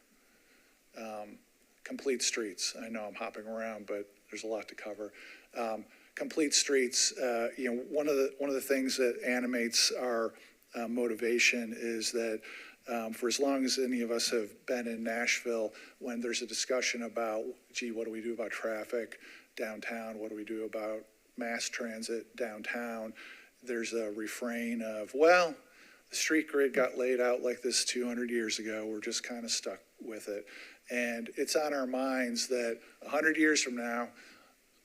Complete streets. I know I'm hopping around, but there's a lot to cover. Complete streets. One of the things that animates our motivation is that for as long as any of us have been in Nashville, when there's a discussion about, gee, what do we do about traffic downtown? What do we do about mass transit downtown? There's a refrain of, well, the street grid got laid out like this 200 years ago. We're just kind of stuck with it. And it's on our minds that 100 years from now,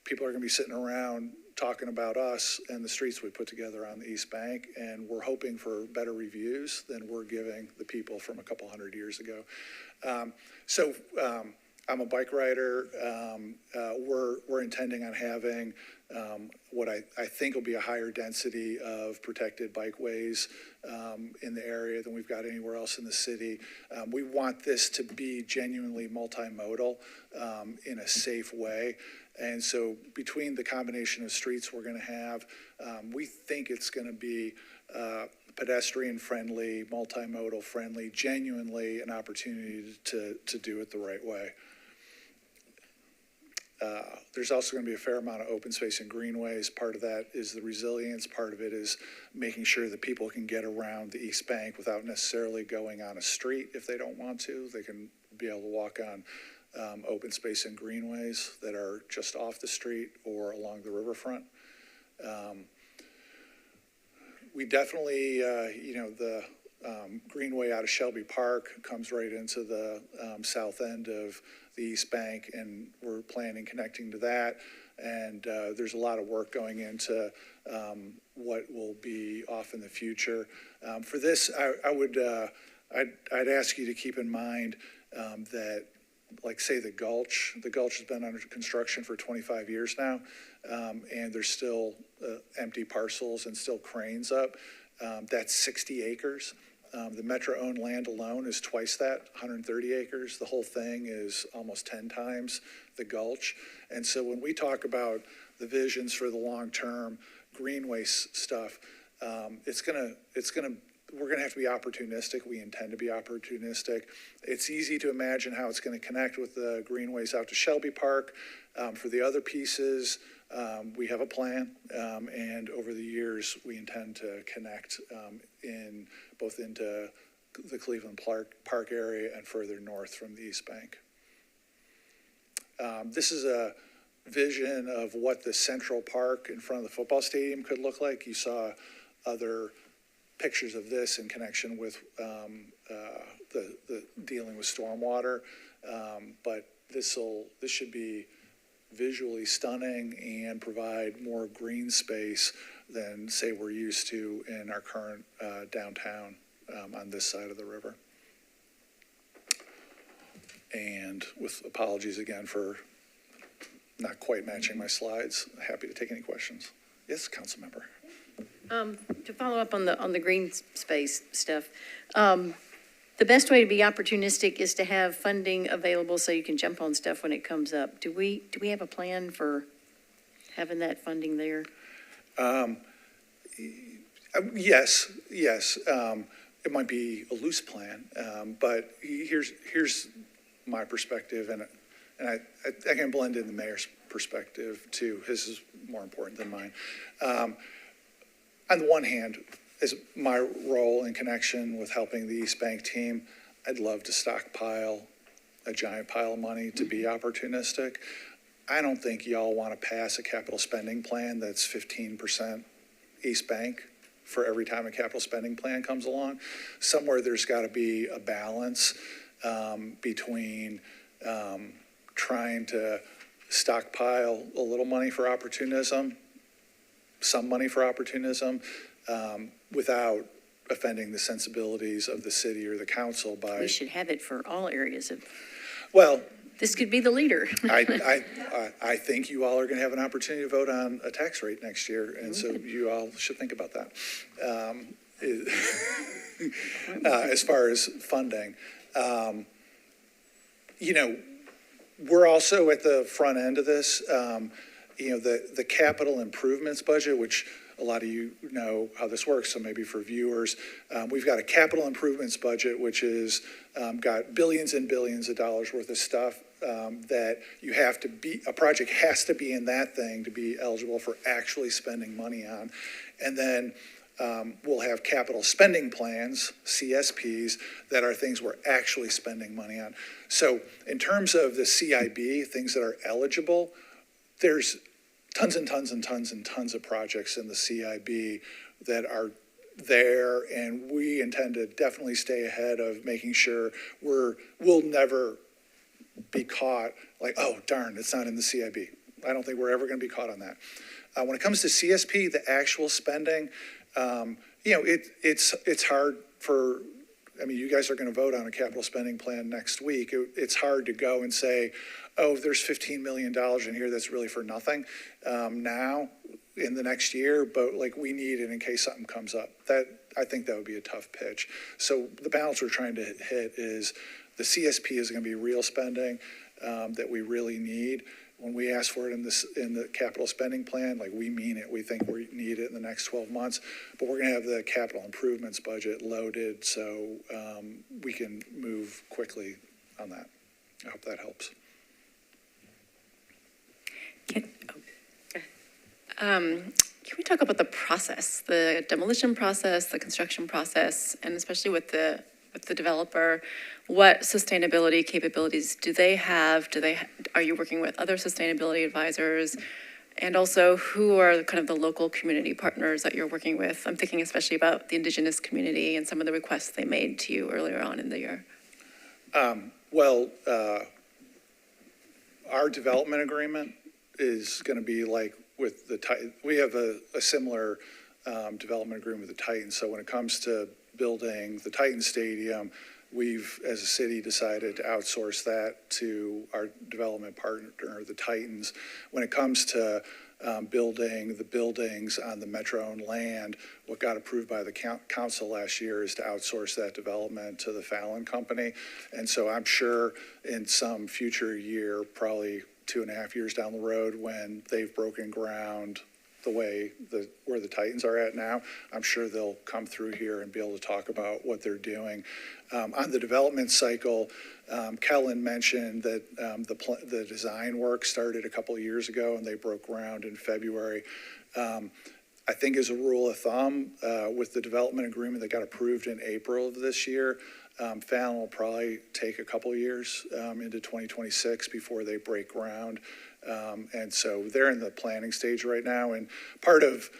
people are going to be sitting around talking about us and the streets we put together on the East Bank, and we're hoping for better reviews than we're giving the people from a couple hundred years ago. I'm a bike rider. We're intending on having what I think will be a higher density of protected bikeways in the area than we've got anywhere else in the city. We want this to be genuinely multimodal in a safe way. And so between the combination of streets we're going to have, we think it's going to be pedestrian friendly, multimodal friendly, genuinely an opportunity to do it the right way. There's also going to be a fair amount of open space and greenways. Part of that is the resilience. Part of it is making sure that people can get around the East Bank without necessarily going on a street if they don't want to. They can be able to walk on open space and greenways that are just off the street or along the riverfront. We definitely, the greenway out of Shelby Park comes right into the south end of the East Bank, and we're planning connecting to that. And there's a lot of work going into what will be off in the future. For this, I'd ask you to keep in mind that, like, say, the Gulch has been under construction for 25 years now, and there's still empty parcels and still cranes up. That's 60 acres. The Metro-owned land alone is twice that, 130 acres. The whole thing is almost 10 times the Gulch. And so when we talk about the visions for the long-term greenway stuff, we're gonna have to be opportunistic. We intend to be opportunistic. It's easy to imagine how it's gonna connect with the greenways out to Shelby Park. For the other pieces, we have a plan, and over the years, we intend to connect both into the Cleveland Park area and further north from the East Bank. This is a vision of what the Central Park in front of the football stadium could look like. You saw other pictures of this in connection with the dealing with stormwater, but this should be visually stunning and provide more green space than, say, we're used to in our current downtown on this side of the river. And with apologies again for not quite matching my slides, happy to take any questions. Yes, council member. To follow up on the green space stuff, the best way to be opportunistic is to have funding available so you can jump on stuff when it comes up. Do we have a plan for having that funding there? Yes. It might be a loose plan, but here's my perspective, and I can blend in the mayor's perspective too. His is more important than mine. On the one hand, as my role in connection with helping the East Bank team, I'd love to stockpile a giant pile of money to be opportunistic. I don't think y'all want to pass a capital spending plan that's 15% East Bank for every time a capital spending plan comes along. Somewhere there's got to be a balance between trying to stockpile a little money for opportunism, some money for opportunism, without offending the sensibilities of the city or the council by... We should have it for all areas of... Well, This could be the leader. I think you all are going to have an opportunity to vote on a tax rate next year, and so you all should think about that. As far as funding, we're also at the front end of this. The capital improvements budget, which a lot of you know how this works, so maybe for viewers, we've got a capital improvements budget, which is got billions and billions of dollars worth of stuff that a project has to be in that thing to be eligible for actually spending money on. And then we'll have capital spending plans, CSPs, that are things we're actually spending money on. So in terms of the CIB, things that are eligible, there's tons and tons and tons and tons of projects in the CIB that are there, and we intend to definitely stay ahead of making sure we'll never be caught like, oh, darn, it's not in the CIB. I don't think we're ever going to be caught on that. When it comes to CSP, the actual spending, it's hard for, you guys are going to vote on a capital spending plan next week. It's hard to go and say, oh, there's $15 million in here that's really for nothing now in the next year, but we need it in case something comes up. I think that would be a tough pitch. So the balance we're trying to hit is the CSP is going to be real spending that we really need. When we ask for it in the capital spending plan, we mean it. We think we need it in the next 12 months, but we're going to have the capital improvements budget loaded so we can move quickly on that. I hope that helps. Can we talk about the process, the demolition process, the construction process, and especially with the developer? What sustainability capabilities do they have? Are you working with other sustainability advisors? And also, who are kind of the local community partners that you're working with? I'm thinking especially about the indigenous community and some of the requests they made to you earlier on in the year. Our development agreement is going to be with we have a similar development agreement with the Titans. So when it comes to building the Titan Stadium, we've, as a city, decided to outsource that to our development partner, the Titans. When it comes to building the buildings on the Metro-owned land, what got approved by the council last year is to outsource that development to the Fallon Company. And so I'm sure in some future year, probably 2.5 years down the road, when they've broken ground where the Titans are at now, I'm sure they'll come through here and be able to talk about what they're doing. On the development cycle, Kellen mentioned that the design work started a couple of years ago and they broke ground in February. I think as a rule of thumb, with the development agreement that got approved in April of this year, Fallon will probably take a couple of years into 2026 before they break ground. And so they're in the planning stage right now. And part of,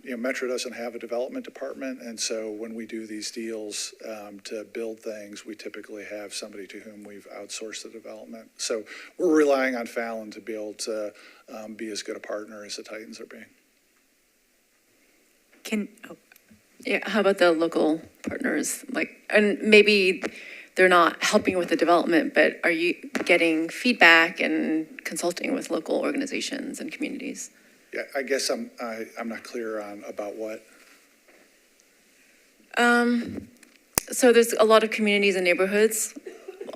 Metro doesn't have a development department. And so when we do these deals to build things, we typically have somebody to whom we've outsourced the development. So we're relying on Fallon to be able to be as good a partner as the Titans are being. How about the local partners? And maybe they're not helping with the development, but are you getting feedback and consulting with local organizations and communities? Yeah, I guess I'm not clear on about what. So there's a lot of communities and neighborhoods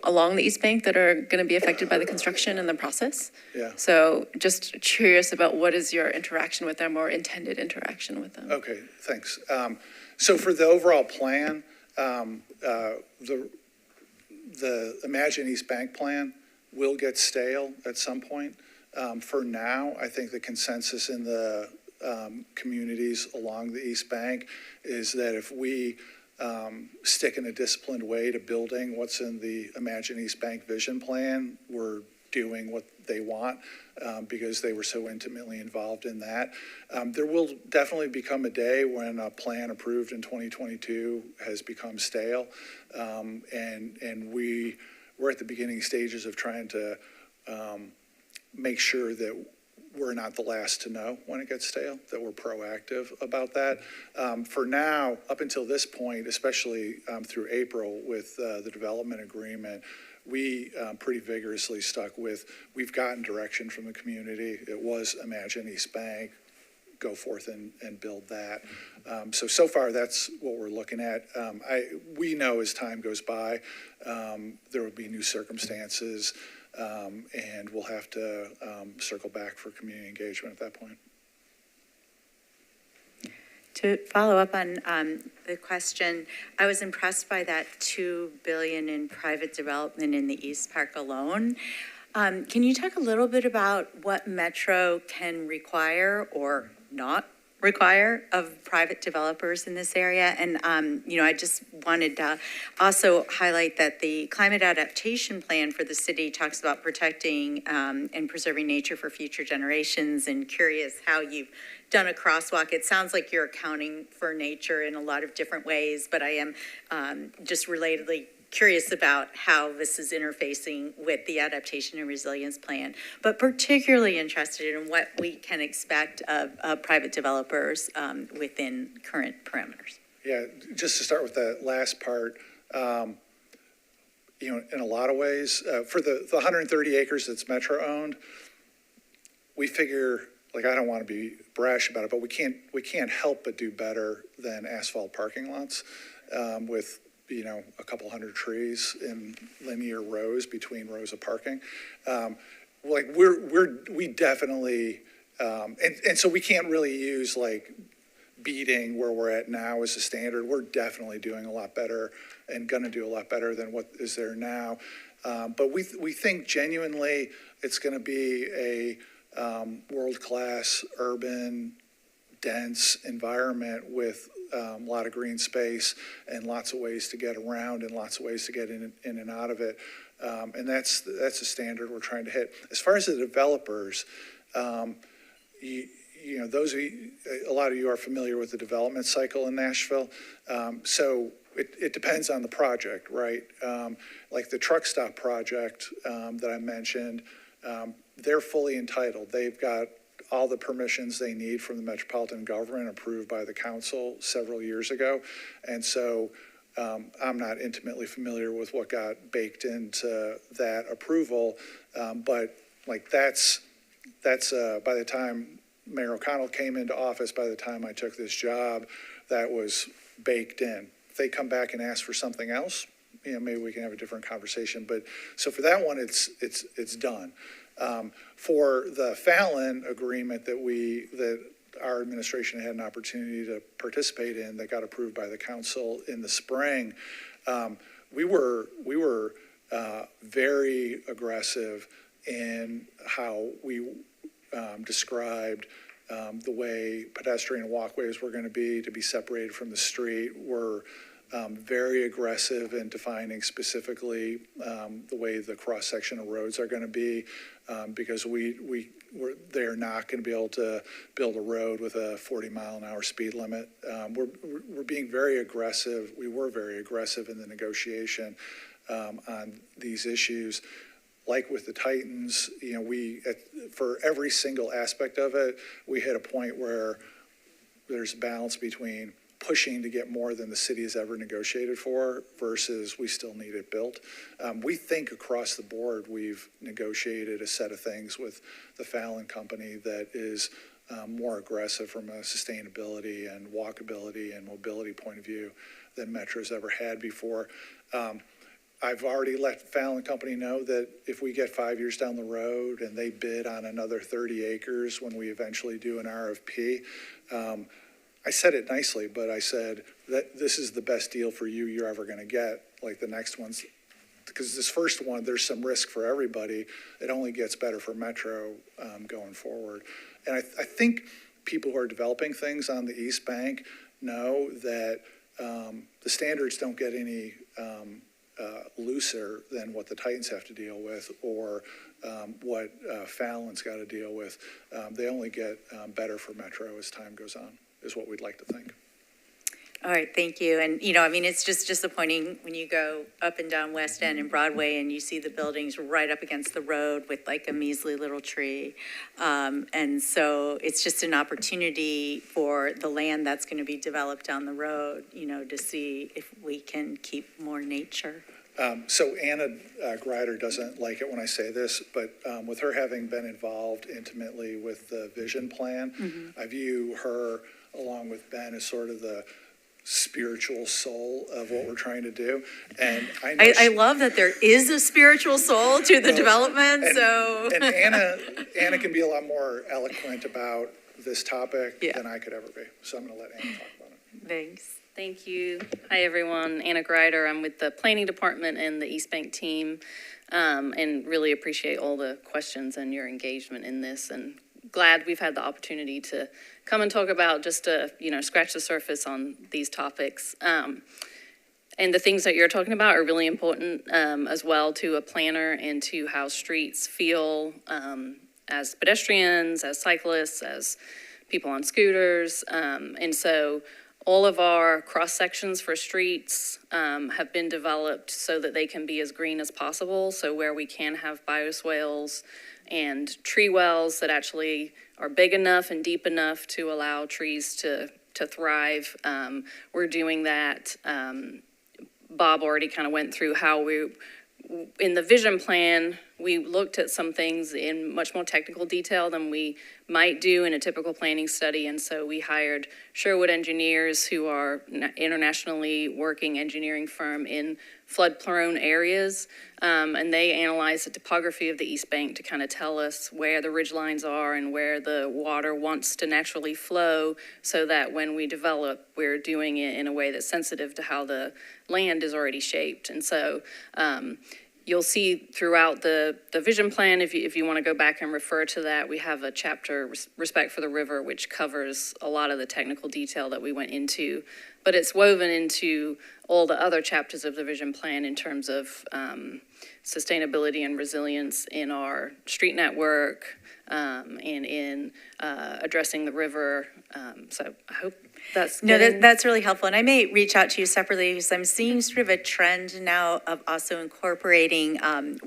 along the East Bank that are going to be affected by the construction and the process. Yeah. So just curious about what is your interaction with them or intended interaction with them? Okay, thanks. So for the overall plan, the Imagine East Bank plan will get stale at some point. For now, I think the consensus in the communities along the East Bank is that if we stick in a disciplined way to building what's in the Imagine East Bank vision plan, we're doing what they want because they were so intimately involved in that. There will definitely become a day when a plan approved in 2022 has become stale. And we're at the beginning stages of trying to make sure that we're not the last to know when it gets stale, that we're proactive about that. For now, up until this point, especially through April with the development agreement, we pretty vigorously stuck with, we've gotten direction from the community. It was Imagine East Bank, go forth and build that. So far, that's what we're looking at. We know as time goes by, there will be new circumstances, and we'll have to circle back for community engagement at that point. To follow up on the question, I was impressed by that $2 billion in private development in the East Park alone. Can you talk a little bit about what Metro can require or not require of private developers in this area? And, I just wanted to also highlight that the climate adaptation plan for the city talks about protecting and preserving nature for future generations, and curious how you've done a crosswalk. It sounds like you're accounting for nature in a lot of different ways, but I am just relatedly curious about how this is interfacing with the adaptation and resilience plan, but particularly interested in what we can expect of private developers within current parameters. Yeah, just to start with that last part, in a lot of ways, for the 130 acres that's Metro owned, we figure, I don't want to be brash about it, but we can't help but do better than asphalt parking lots with a couple hundred trees in linear rows between rows of parking. We definitely, and so we can't really use beating where we're at now as a standard. We're definitely doing a lot better and going to do a lot better than what is there now. But we think genuinely it's going to be a world-class urban dense environment with a lot of green space and lots of ways to get around and lots of ways to get in and out of it. And that's a standard we're trying to hit. As far as the developers, those of you, a lot of you are familiar with the development cycle in Nashville. So it depends on the project, right? Like the truck stop project that I mentioned, they're fully entitled. They've got all the permissions they need from the Metropolitan government approved by the council several years ago. And so I'm not intimately familiar with what got baked into that approval, but that's by the time Mayor O'Connell came into office, by the time I took this job, that was baked in. If they come back and ask for something else, maybe we can have a different conversation. But so for that one, it's done. For the Fallon agreement that our administration had an opportunity to participate in, that got approved by the council in the spring, we were very aggressive in how we described the way pedestrian walkways were going to be separated from the street. We're very aggressive in defining specifically the way the cross-section of roads are going to be, because they're not going to be able to build a road with a 40-mile-an-hour speed limit. We're being very aggressive. We were very aggressive in the negotiation on these issues. Like with the Titans, for every single aspect of it, we hit a point where there's a balance between pushing to get more than the city has ever negotiated for versus we still need it built. We think across the board we've negotiated a set of things with the Fallon Company that is more aggressive from a sustainability and walkability and mobility point of view than Metro's ever had before. I've already let Fallon Company know that if we get 5 years down the road and they bid on another 30 acres when we eventually do an RFP, I said it nicely, but I said that this is the best deal for you you're ever going to get, like the next ones. Because this first one, there's some risk for everybody. It only gets better for Metro going forward. And I think people who are developing things on the East Bank know that the standards don't get any looser than what the Titans have to deal with or what Fallon's got to deal with. They only get better for Metro as time goes on, is what we'd like to think. All right, thank you. And, it's just disappointing when you go up and down West End and Broadway and you see the buildings right up against the road with like a measly little tree. And so it's just an opportunity for the land that's going to be developed down the road, to see if we can keep more nature. So Anna Greider doesn't like it when I say this, but with her having been involved intimately with the vision plan, I view her, along with Ben, as sort of the spiritual soul of what we're trying to do. And I know I love that there is a spiritual soul to the development, and Anna can be a lot more eloquent about this topic than I could ever be. So I'm going to let Anna talk about it. Thanks. Thank you. Hi, everyone. Anna Greider. I'm with the Planning Department and the East Bank team, and really appreciate all the questions and your engagement in this, and glad we've had the opportunity to come and talk about just to, scratch the surface on these topics. And the things that you're talking about are really important as well to a planner and to how streets feel as pedestrians, as cyclists, as people on scooters. And so all of our cross sections for streets have been developed so that they can be as green as possible. So where we can have bioswales and tree wells that actually are big enough and deep enough to allow trees to thrive, we're doing that. Bob already kind of went through how in the vision plan, we looked at some things in much more technical detail than we might do in a typical planning study. And so we hired Sherwood engineers, who are internationally working engineering firm in flood-prone areas. And they analyzed the topography of the East Bank to kind of tell us where the ridge lines are and where the water wants to naturally flow, so that when we develop, we're doing it in a way that's sensitive to how the land is already shaped. And so you'll see throughout the vision plan, if you want to go back and refer to that, we have a chapter, Respect for the River, which covers a lot of the technical detail that we went into, but it's woven into all the other chapters of the vision plan in terms of sustainability and resilience in our street network and in addressing the river. So I hope that's good. That's really helpful. And I may reach out to you separately, because I'm seeing sort of a trend now of also incorporating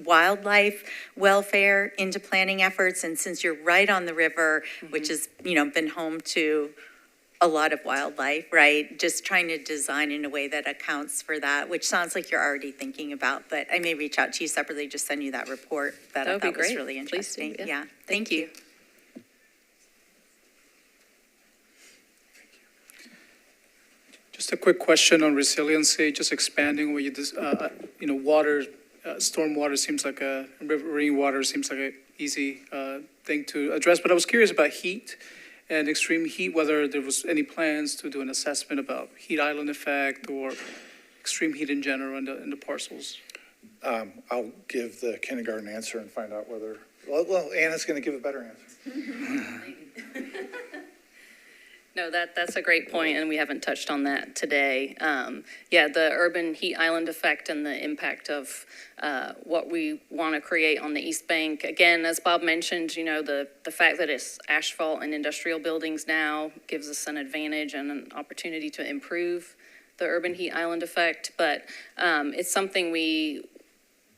wildlife welfare into planning efforts. And since you're right on the river, which has, been home to a lot of wildlife, right? Just trying to design in a way that accounts for that, which sounds like you're already thinking about, but I may reach out to you separately, just send you that report that I thought was really interesting. Please do, yeah. Thank you. Just a quick question on resiliency, just expanding what water, stormwater seems like rainwater seems like an easy thing to address, but I was curious about heat and extreme heat, whether there was any plans to do an assessment about heat island effect or extreme heat in general in the parcels. I'll give the kindergarten answer and find out whether, well, Anna's going to give a better answer. No, that's a great point, and we haven't touched on that today. The urban heat island effect and the impact of what we want to create on the East Bank. Again, as Bob mentioned, the fact that it's asphalt and industrial buildings now gives us an advantage and an opportunity to improve the urban heat island effect. But it's something we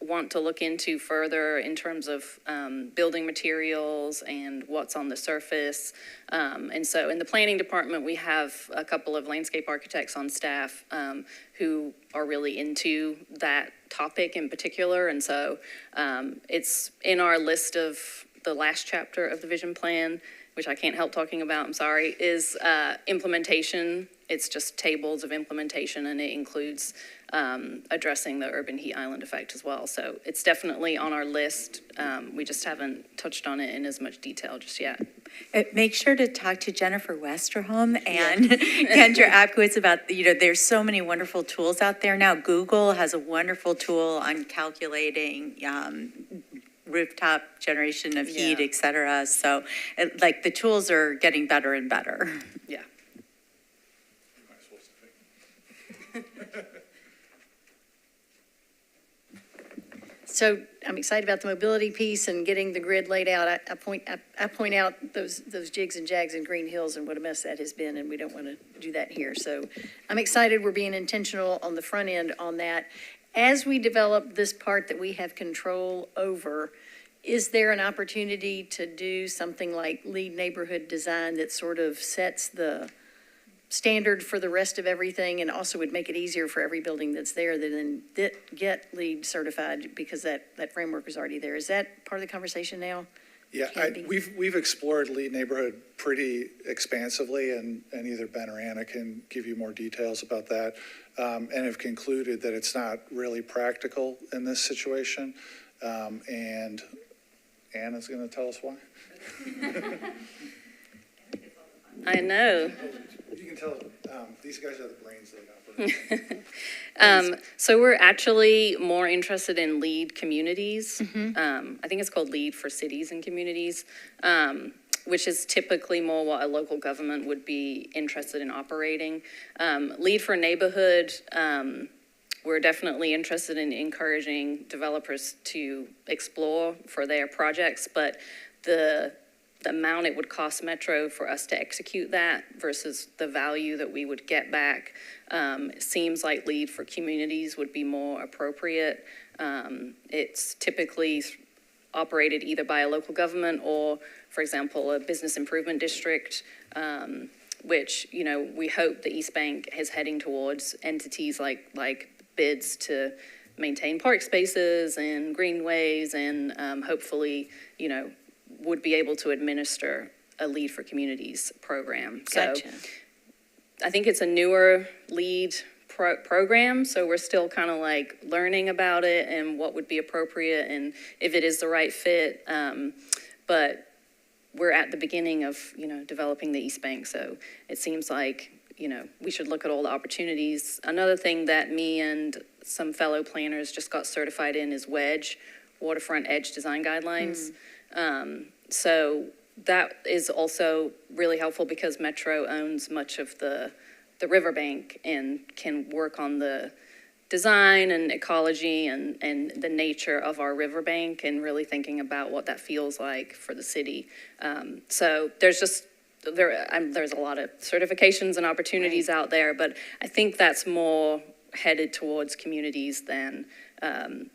want to look into further in terms of building materials and what's on the surface. And so in the planning department, we have a couple of landscape architects on staff who are really into that topic in particular. And so it's in our list of the last chapter of the vision plan, which I can't help talking about, I'm sorry, is implementation. It's just tables of implementation, and it includes addressing the urban heat island effect as well. So it's definitely on our list. We just haven't touched on it in as much detail just yet. Make sure to talk to Jennifer Westerholm and Kendra Apkowitz about, there's so many wonderful tools out there now. Google has a wonderful tool on calculating rooftop generation of heat, et cetera. So the tools are getting better and better. Yeah. So I'm excited about the mobility piece and getting the grid laid out. I point out those jigs and jags in Green Hills and what a mess that has been, and we don't want to do that here. So I'm excited we're being intentional on the front end on that. As we develop this part that we have control over, is there an opportunity to do something like lead neighborhood design that sort of sets the standard for the rest of everything, and also would make it easier for every building that's there to then get LEED certified because that framework is already there. Is that part of the conversation now? Yeah, we've explored LEED neighborhood pretty expansively, and either Ben or Anna can give you more details about that, and have concluded that it's not really practical in this situation. And Anna's going to tell us why. I know. You can tell these guys are the brains that operate. So we're actually more interested in LEED communities. I think it's called LEED for cities and communities, which is typically more what a local government would be interested in operating. LEED for neighborhood, we're definitely interested in encouraging developers to explore for their projects, but the amount it would cost Metro for us to execute that versus the value that we would get back, seems like LEED for communities would be more appropriate. It's typically operated either by a local government or, for example, a business improvement district, which, you know, we hope the East Bank is heading towards entities like bids to maintain park spaces and greenways and hopefully, you know, would be able to administer a LEED for Communities program. So Gotcha. I think it's a newer LEED program, so we're still kind of like learning about it and what would be appropriate and if it is the right fit. But we're at the beginning of, you know, developing the East Bank, so it seems like, you know, we should look at all the opportunities. Another thing that me and some fellow planners just got certified in is WEDGE, Waterfront Edge Design Guidelines. So that is also really helpful because Metro owns much of the riverbank and can work on the design and ecology and the nature of our riverbank and really thinking about what that feels like for the city. So there's a lot of certifications and opportunities out there, but I think that's more headed towards communities than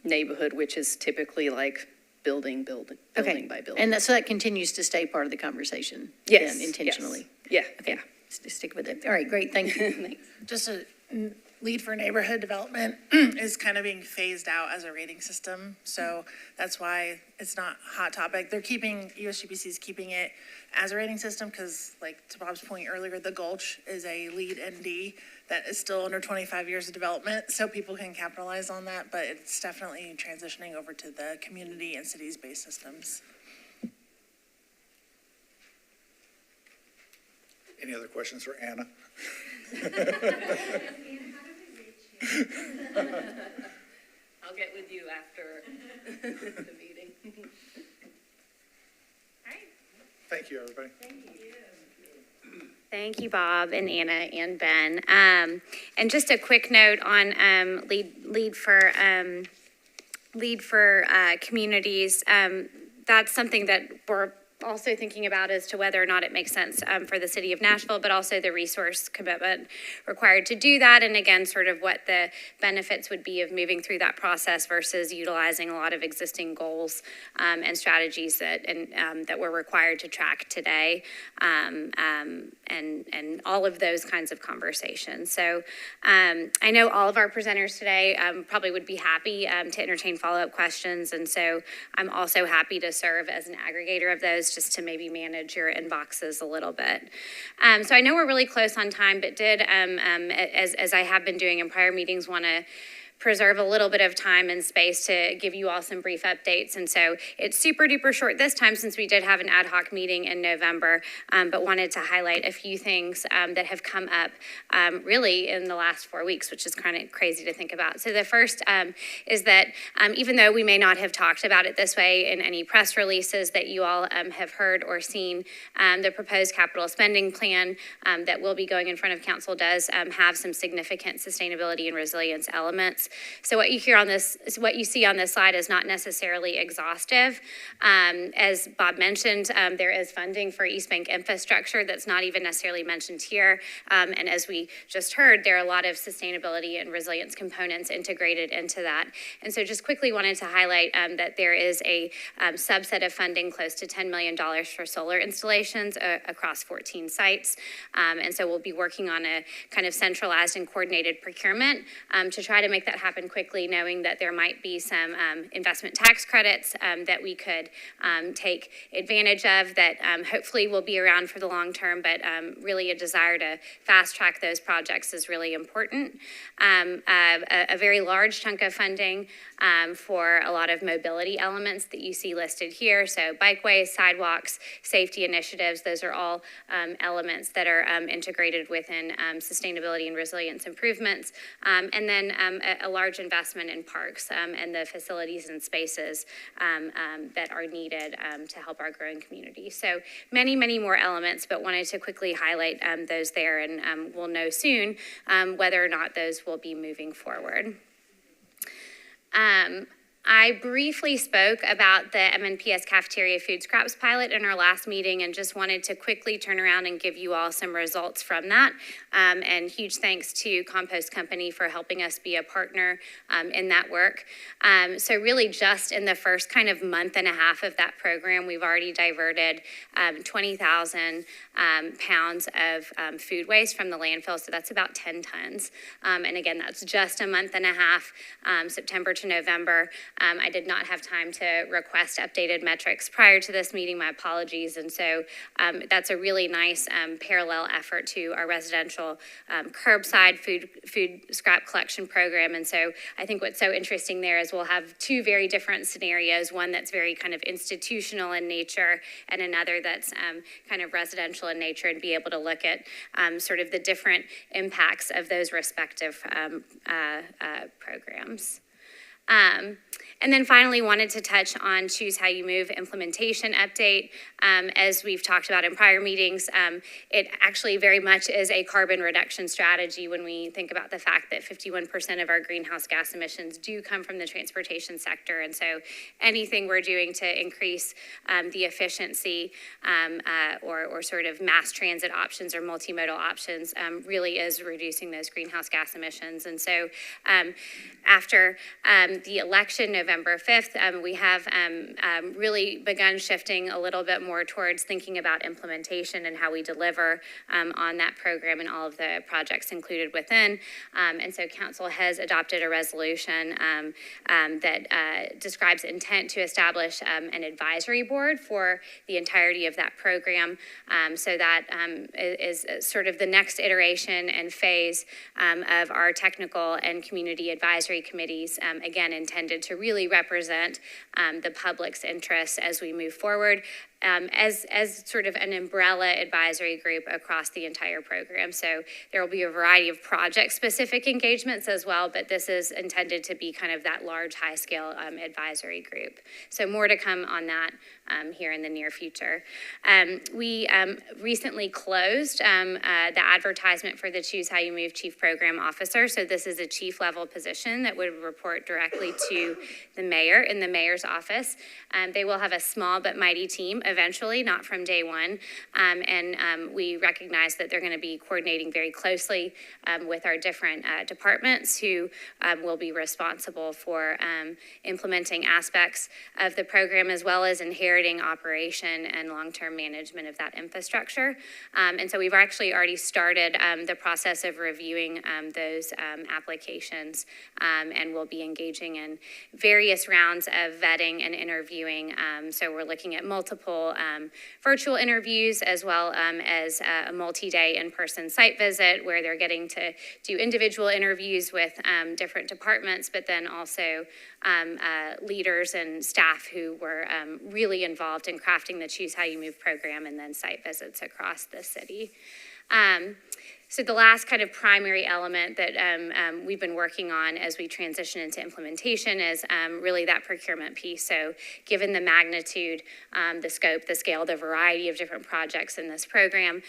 neighborhood, which is typically like building by building. And so that continues to stay part of the conversation? Yes, then, intentionally? Yes. Okay. Stick with it. All right, great, thank you. Thanks. Just a LEED for neighborhood development is kind of being phased out as a rating system. So that's why it's not a hot topic. USGBC is keeping it as a rating system because, like to Bob's point earlier, the Gulch is a LEED ND that is still under 25 years of development. So people can capitalize on that, but it's definitely transitioning over to the community and cities-based systems. Any other questions for Anna? I'll get with you after the meeting. Thank you, everybody. Thank you, Bob and Anna and Ben. And just a quick note on lead for communities. That's something that we're also thinking about as to whether or not it makes sense for the city of Nashville, but also the resource commitment required to do that. And again, sort of what the benefits would be of moving through that process versus utilizing a lot of existing goals and strategies that we're required to track today, and all of those kinds of conversations. So I know all of our presenters today probably would be happy to entertain follow-up questions. And so I'm also happy to serve as an aggregator of those, just to maybe manage your inboxes a little bit. So I know we're really close on time, but did, as I have been doing in prior meetings, want to preserve a little bit of time and space to give you all some brief updates. And so it's super duper short this time since we did have an ad hoc meeting in November, but wanted to highlight a few things that have come up really in the last 4 weeks, which is kind of crazy to think about. So the first is that even though we may not have talked about it this way in any press releases that you all have heard or seen, the proposed capital spending plan that will be going in front of council does have some significant sustainability and resilience elements. So what you see on this slide is not necessarily exhaustive. As Bob mentioned, there is funding for East Bank infrastructure that's not even necessarily mentioned here. And as we just heard, there are a lot of sustainability and resilience components integrated into that. And so just quickly wanted to highlight that there is a subset of funding close to $10 million for solar installations across 14 sites. And so we'll be working on a kind of centralized and coordinated procurement to try to make that happen quickly, knowing that there might be some investment tax credits that we could take advantage of that hopefully will be around for the long term, but really a desire to fast track those projects is really important. A very large chunk of funding for a lot of mobility elements that you see listed here. So bikeways, sidewalks, safety initiatives, those are all elements that are integrated within sustainability and resilience improvements. And then a large investment in parks and the facilities and spaces that are needed to help our growing community. So many, many more elements, but wanted to quickly highlight those there, and we'll know soon whether or not those will be moving forward. I briefly spoke about the MNPS cafeteria food scraps pilot in our last meeting and just wanted to quickly turn around and give you all some results from that. And huge thanks to Compost Company for helping us be a partner in that work. So really just in the first kind of month and a half of that program, we've already diverted 20,000 pounds of food waste from the landfill. So that's about 10 tons. And again, that's just a month and a half, September to November. I did not have time to request updated metrics prior to this meeting, my apologies. And so that's a really nice parallel effort to our residential curbside food scrap collection program. And so I think what's so interesting there is we'll have two very different scenarios, one that's very kind of institutional in nature and another that's kind of residential in nature, and be able to look at sort of the different impacts of those respective programs. And then finally wanted to touch on Choose How You Move implementation update. As we've talked about in prior meetings, it actually very much is a carbon reduction strategy when we think about the fact that 51% of our greenhouse gas emissions do come from the transportation sector. And so anything we're doing to increase the efficiency or sort of mass transit options or multimodal options really is reducing those greenhouse gas emissions. And so after the election, November 5th, we have really begun shifting a little bit more towards thinking about implementation and how we deliver on that program and all of the projects included within. And so council has adopted a resolution that describes intent to establish an advisory board for the entirety of that program. So that is sort of the next iteration and phase of our technical and community advisory committees, again, intended to really represent the public's interests as we move forward. As sort of an umbrella advisory group across the entire program. So there will be a variety of project-specific engagements as well, but this is intended to be kind of that large, high-scale advisory group. So more to come on that here in the near future. We recently closed the advertisement for the Choose How You Move Chief Program Officer. So this is a chief-level position that would report directly to the mayor in the mayor's office. They will have a small but mighty team eventually, not from day one. And we recognize that they're going to be coordinating very closely with our different departments who will be responsible for implementing aspects of the program as well as inheriting operation and long-term management of that infrastructure. And so we've actually already started the process of reviewing those applications and we'll be engaging in various rounds of vetting and interviewing. So we're looking at multiple virtual interviews as well as a multi-day in-person site visit where they're getting to do individual interviews with different departments, but then also leaders and staff who were really involved in crafting the Choose How You Move program, and then site visits across the city. So the last kind of primary element that we've been working on as we transition into implementation is really that procurement piece. So given the magnitude, the scope, the scale, the variety of different projects in this program,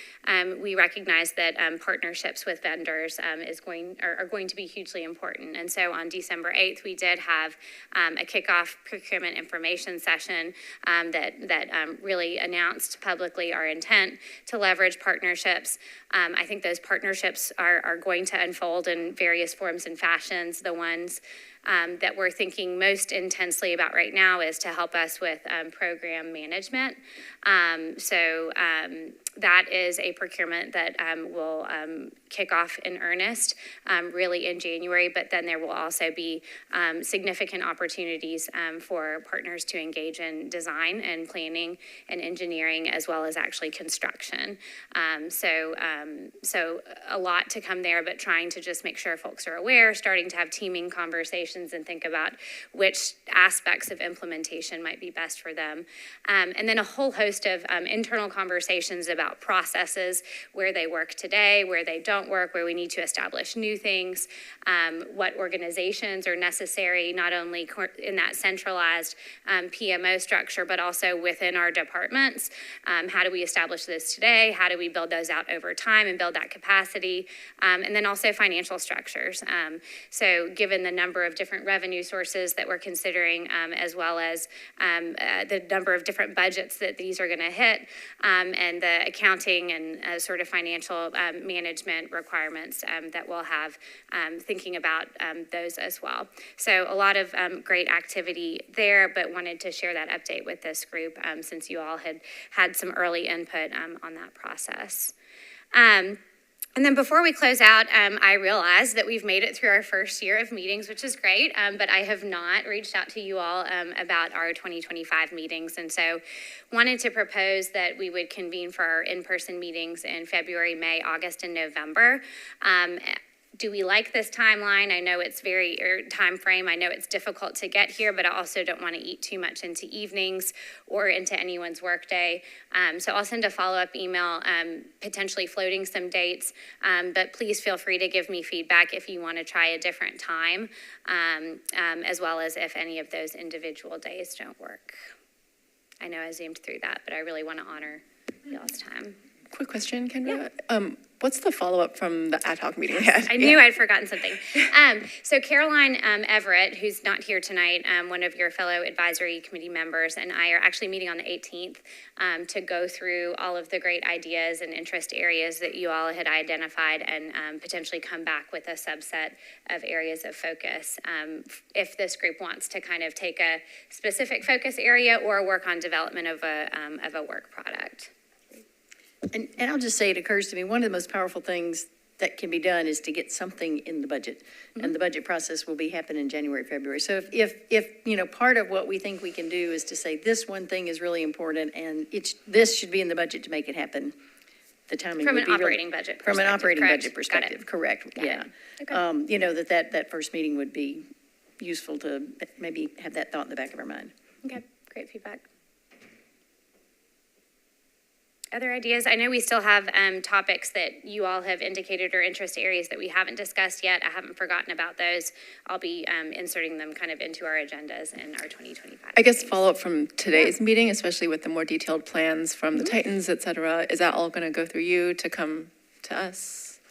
we recognize that partnerships with vendors are going to be hugely important. And so on December 8th, we did have a kickoff procurement information session that really announced publicly our intent to leverage partnerships. I think those partnerships are going to unfold in various forms and fashions. The ones that we're thinking most intensely about right now is to help us with program management. That is a procurement that will kick off in earnest really in January, but then there will also be significant opportunities for partners to engage in design and planning and engineering as well as actually construction. So a lot to come there, but trying to just make sure folks are aware, starting to have teaming conversations and think about which aspects of implementation might be best for them. And then a whole host of internal conversations about processes, where they work today, where they don't work, where we need to establish new things, what organizations are necessary, not only in that centralized PMO structure, but also within our departments. How do we establish this today? How do we build those out over time and build that capacity? And then also financial structures. So given the number of different revenue sources that we're considering, as well as the number of different budgets that these are going to hit, and the accounting and sort of financial management requirements that we'll have, thinking about those as well. So a lot of great activity there, but wanted to share that update with this group since you all had some early input on that process. And then before we close out, I realized that we've made it through our first year of meetings, which is great, but I have not reached out to you all about our 2025 meetings. And so wanted to propose that we would convene for our in-person meetings in February, May, August, and November. Do we like this timeline? I know it's time frame. I know it's difficult to get here, but I also don't want to eat too much into evenings or into anyone's workday. So I'll send a follow-up email, potentially floating some dates, but please feel free to give me feedback if you want to try a different time, as well as if any of those individual days don't work. I know I zoomed through that, but I really want to honor y'all's time. Quick question, Kendra. Yeah. What's the follow-up from the ad hoc meeting we had? I knew I'd forgotten something. So Caroline Everett, who's not here tonight, one of your fellow advisory committee members, and I are actually meeting on the 18th to go through all of the great ideas and interest areas that you all had identified and potentially come back with a subset of areas of focus. If this group wants to kind of take a specific focus area or work on development of a work product. And I'll just say, it occurs to me, one of the most powerful things that can be done is to get something in the budget. Mm-hmm. And the budget process will be happening in January, February. So if part of what we think we can do is to say this one thing is really important and this should be in the budget to make it happen, the timing from would be an operating budget perspective. From an operating correct. budget perspective, correct, Got yeah. Okay. That first meeting would be useful to maybe have that thought in the back of our mind. Okay, great feedback. Other ideas? I know we still have topics that you all have indicated or interest areas that we haven't discussed yet. I haven't forgotten about those. I'll be inserting them kind of into our agendas in our 2025. I guess follow up from today's meeting, especially with the more detailed plans from the Titans, et cetera. Is that all going to go through you to come to us?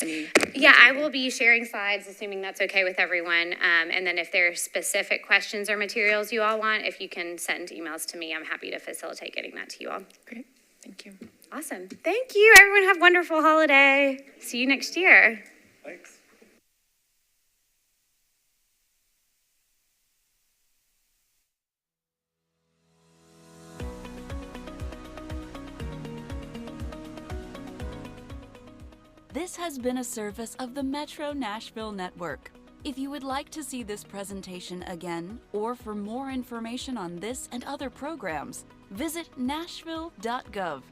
Yeah, I will be sharing slides, assuming that's okay with everyone. And then if there are specific questions or materials you all want, if you can send emails to me, I'm happy to facilitate getting that to you all. Great, thank you. Awesome. Thank you. Everyone have a wonderful holiday. See you next year. Thanks. This has been a service of the Metro Nashville Network. If you would like to see this presentation again, or for more information on this and other programs, visit nashville.gov.